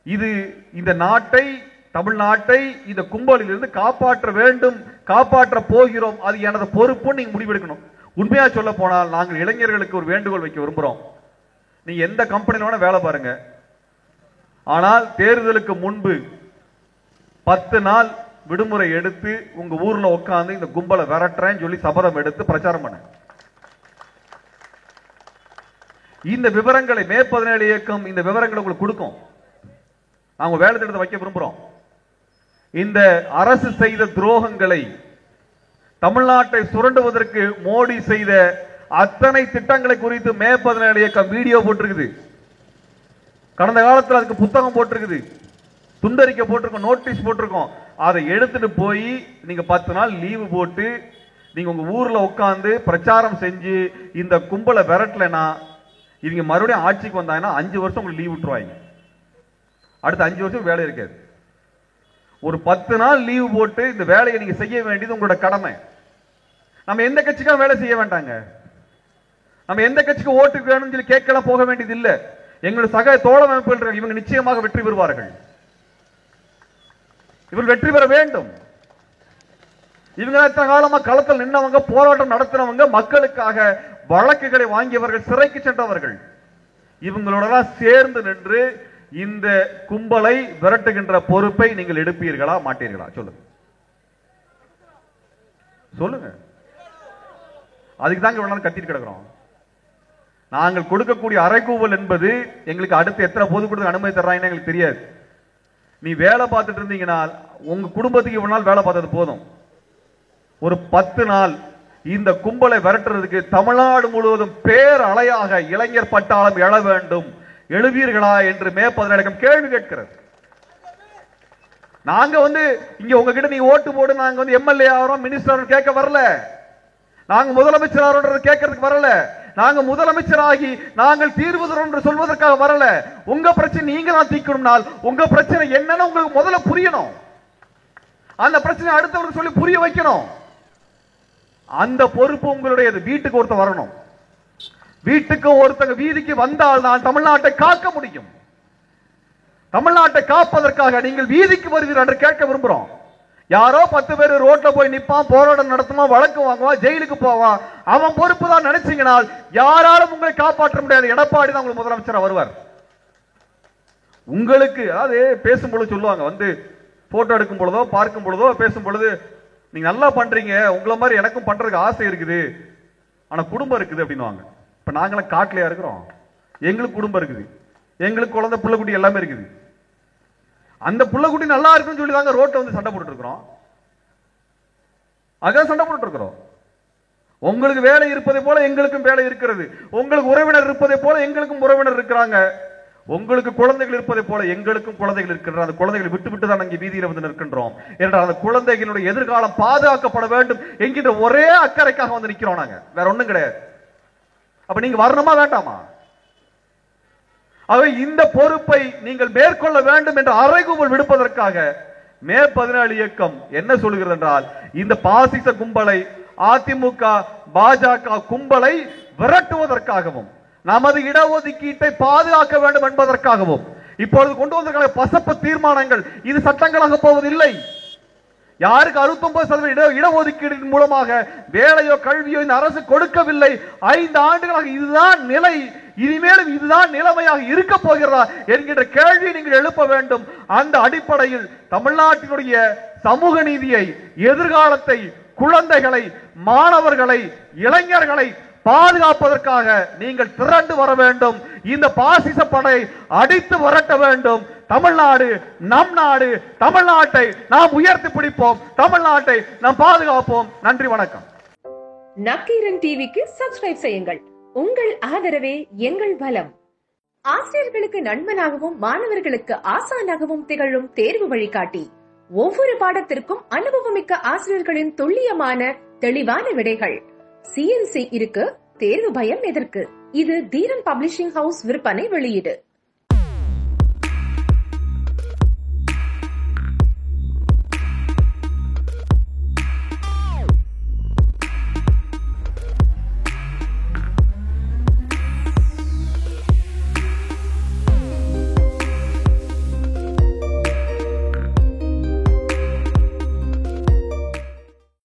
இது, இந்த நாட்டை, தமிழ்நாட்டை இந்த கும்பலில் இருந்து காப்பாற்ற வேண்டும், காப்பாற்ற போகிறோம். அது எனது பொறுப்பு, நீங்க முடிவெடுக்கணும். உண்மையா சொல்ல போனால், நாங்கள் இளைஞர்களுக்கு ஒரு வேண்டுகோள் வைக்க விரும்புகிறோம். நீங்க எந்த கம்பெனில வேணா வேலை பாருங்க, ஆனால் தேர்தலுக்கு முன்பு 10 நாள் விடுமுறை எடுத்து உங்க ஊர்ல உட்கார்ந்து இந்த கும்பலை விரட்டுறேன்னு சொல்லி சபதம் எடுத்து பிரச்சாரம் பண்ண. இந்த விவரங்களை மே 17 இயக்கம் இந்த விவரங்களை உங்களுக்கு கொடுக்கும். நாங்க வேலை திட்டத்தை வைக்க விரும்புறோம். இந்த அரசு செய்த துரோகங்களை, தமிழ்நாட்டை சுரண்டுவதற்கு மோடி செய்த அத்தனை திட்டங்களை குறித்து மே 17 இயக்கம் வீடியோ போட்டிருக்குது. கடந்த காலத்தில் அதுக்கு புத்தகம் போட்டிருக்குது, துண்டறிக்கை போட்டிருக்கோம், நோட்டீஸ் போட்டிருக்கோம். அதை எடுத்துட்டு போய் நீங்க 10 நாள் லீவு போட்டு நீங்க உங்க ஊர்ல உட்கார்ந்து பிரச்சாரம் செஞ்சு இந்த கும்பலை விரட்டலனா, இவங்க மறுபடியும் ஆட்சிக்கு வந்தாங்கன்னா 5 வருஷம் உங்களுக்கு லீவ் விட்டுருவாங்க. அடுத்த 5 வருஷம் வேலை இருக்காது. ஒரு 10 நாள் லீவு போட்டு இந்த வேலையை நீங்க செய்ய வேண்டியது உங்களோட கடமை. நம்ம எந்த கட்சிக்கும் வேலை செய்ய வேண்டாங்க, நம்ம எந்த கட்சிக்கு ஓட்டுக்கு வேணும்னு சொல்லி கேட்கலாம் போக வேண்டியது இல்ல. எங்களுடைய சக தோழ அமைப்புகள் இவங்க நிச்சயமாக வெற்றி பெறுவார்கள். இவர்கள் வெற்றி பெற வேண்டும். இவங்க எத்தனை காலமா களத்தில் நின்றவங்க, போராட்டம் நடத்தினவங்க, மக்களுக்காக வழக்குகளை வாங்கியவர்கள், சிறைக்கு சென்றவர்கள். இவங்களோட சேர்ந்து நின்று இந்த கும்பலை விரட்டுகின்ற பொறுப்பை நீங்கள் எடுப்பீர்களா மாட்டீர்களா? சொல்லுங்க, சொல்லுங்க. அதுக்கு தாங்க இவ்வளவு நேரம் கத்திட்டு கிடக்கிறோம். நாங்கள் கொடுக்கக்கூடிய அறைகூவல் என்பது எங்களுக்கு அடுத்து எத்தனை பொதுக்கூட்டத்துக்கு அனுமதி தர்றாங்கன்னு எங்களுக்கு தெரியாது. நீ வேலை பார்த்துட்டு இருந்தீங்கன்னா உங்க குடும்பத்துக்கு இவ்வளவு நாள் வேலை பார்த்தது போதும். ஒரு 10 நாள் இந்த கும்பலை விரட்டுறதுக்கு தமிழ்நாடு முழுவதும் பேர் அலையாக இளைஞர் பட்டாளம் எழ வேண்டும். எழுவீர்களா என்று மே 17 கேள்வி கேட்கிறது. நாங்க இங்க உங்ககிட்ட நீங்க ஓட்டு போடு, நாங்க எம்எல்ஏ ஆகிறோம், மினிஸ்டர் கேட்க வரல, நாங்க முதலமைச்சர் ஆகிறோம் கேட்கறதுக்கு வரல, நாங்க முதலமைச்சராகி நாங்கள் தீர்வு தரோம் என்று சொல்வதற்காக வரல. உங்க பிரச்சனை நீங்க தான் தீர்க்கணும்னால் உங்க பிரச்சனை என்னன்னு உங்களுக்கு முதல்ல புரியணும். அந்த பிரச்சனை அடுத்தவருக்கு சொல்லி புரிய வைக்கணும். அந்த பொறுப்பு உங்களுடையது. வீட்டுக்கு ஒருத்தர் வரணும், வீட்டுக்கு ஒருத்தங்க வீதிக்கு வந்தால் தான் தமிழ்நாட்டை காக்க முடியும். தமிழ்நாட்டை காப்பதற்காக நீங்கள் வீதிக்கு வருவீர்கள் என்று கேட்க விரும்புகிறோம். யாரோ 10 பேர் ரோட்ல போய் நிப்பான், போராட்டம் நடத்துவான், வழக்கு வாங்குவான், ஜெயிலுக்கு போவான், அவன் பொறுப்பு தான் நினைச்சீங்கனால் யாராலும் உங்களை காப்பாற்ற முடியாது. எடப்பாடி தான் உங்களுக்கு முதலமைச்சரா வருவார். உங்களுக்கு அதாவது பேசும்பொழுது சொல்லுவாங்க, வந்து போட்டோ எடுக்கும் பொழுதோ பார்க்கும் பொழுதோ பேசும் பொழுது, நீங்க நல்லா பண்றீங்க, உங்களை மாதிரி எனக்கும் பண்றதுக்கு ஆசை இருக்குது, ஆனா குடும்பம் இருக்குது அப்படின்னுவாங்க. இப்ப நாங்களாம் காட்டுலயா இருக்கிறோம்? எங்களுக்கு குடும்பம் இருக்குது, எங்களுக்கு குழந்தை புள்ளக்குட்டி எல்லாமே இருக்குது. அந்த புள்ளக்குட்டி நல்லா இருக்குன்னு சொல்லி தாங்க ரோட்ல வந்து சண்டை போட்டு இருக்கிறோம். அதான் சண்டை போட்டு இருக்கிறோம். உங்களுக்கு வேலை இருப்பதை போல எங்களுக்கும் வேலை இருக்கிறது, உங்களுக்கு உறவினர் இருப்பதை போல எங்களுக்கும் உறவினர் இருக்கிறாங்க, உங்களுக்கு குழந்தைகள் இருப்பதை போல எங்களுக்கும் குழந்தைகள் இருக்கின்றன. அந்த குழந்தைகளை விட்டு விட்டு தான் அங்கே வீதியில் வந்து நிற்கின்றோம் என்றால் அந்த குழந்தைகளுடைய எதிர்காலம் பாதுகாக்கப்பட வேண்டும் என்கின்ற ஒரே அக்கறைக்காக வந்து நிற்கிறோம் நாங்க, வேற ஒண்ணும் கிடையாது. அப்ப நீங்க வரணுமா வேண்டாமா? அவை இந்த பொறுப்பை நீங்கள் மேற்கொள்ள வேண்டும் என்ற அறைகூவல் விடுப்பதற்காக மே 17 இயக்கம் என்ன சொல்கிறது என்றால், இந்த பாசிச கும்பலை, அதிமுக பாஜக கும்பலை விரட்டுவதற்காகவும் நமது இடஒதுக்கீட்டை பாதுகாக்க வேண்டும் என்பதற்காகவும் இப்பொழுது கொண்டு வந்திருக்கிற பசப்பு தீர்மானங்கள் இது சட்டங்களாக போவதில்லை. யாருக்கு 69% இடஒதுக்கீடு மூலமாக வேலையோ கல்வியோ இந்த அரசு கொடுக்கவில்லை. 5 ஆண்டுகளாக இதுதான் நிலை, இனிமேலும் இதுதான் நிலைமையாக இருக்க போகிறதா என்கின்ற கேள்வி நீங்கள் எழுப்ப வேண்டும். அந்த அடிப்படையில் தமிழ்நாட்டினுடைய சமூக நீதியை, எதிர்காலத்தை, குழந்தைகளை, மாணவர்களை, இளைஞர்களை பாதுகாப்பதற்காக நீங்கள் திரண்டு வர வேண்டும். இந்த பாசிச படை அடித்து வரட்ட வேண்டும். தமிழ்நாடு நம் நாடு, தமிழ்நாட்டை நாம் உயர்த்தி பிடிப்போம், தமிழ்நாட்டை நாம் பாதுகாப்போம். நன்றி, வணக்கம். நக்கீரன் டிவிக்கு சப்ஸ்கிரைப் செய்யுங்கள். உங்கள் ஆதரவே எங்கள் பலம். ஆசிரியர்களுக்கு நண்பனாகவும் மாணவர்களுக்கு ஆசானாகவும் திகழும் தேர்வு வழிகாட்டி. ஒவ்வொரு பாடத்திற்கும் அனுபவமிக்க ஆசிரியர்களின் துல்லியமான தெளிவான விடைகள். CNC இருக்கு, தேர்வு பயம் எதற்கு? இது தீரன் பப்ளிஷிங் ஹவுஸ் விற்பனை வெளியீடு.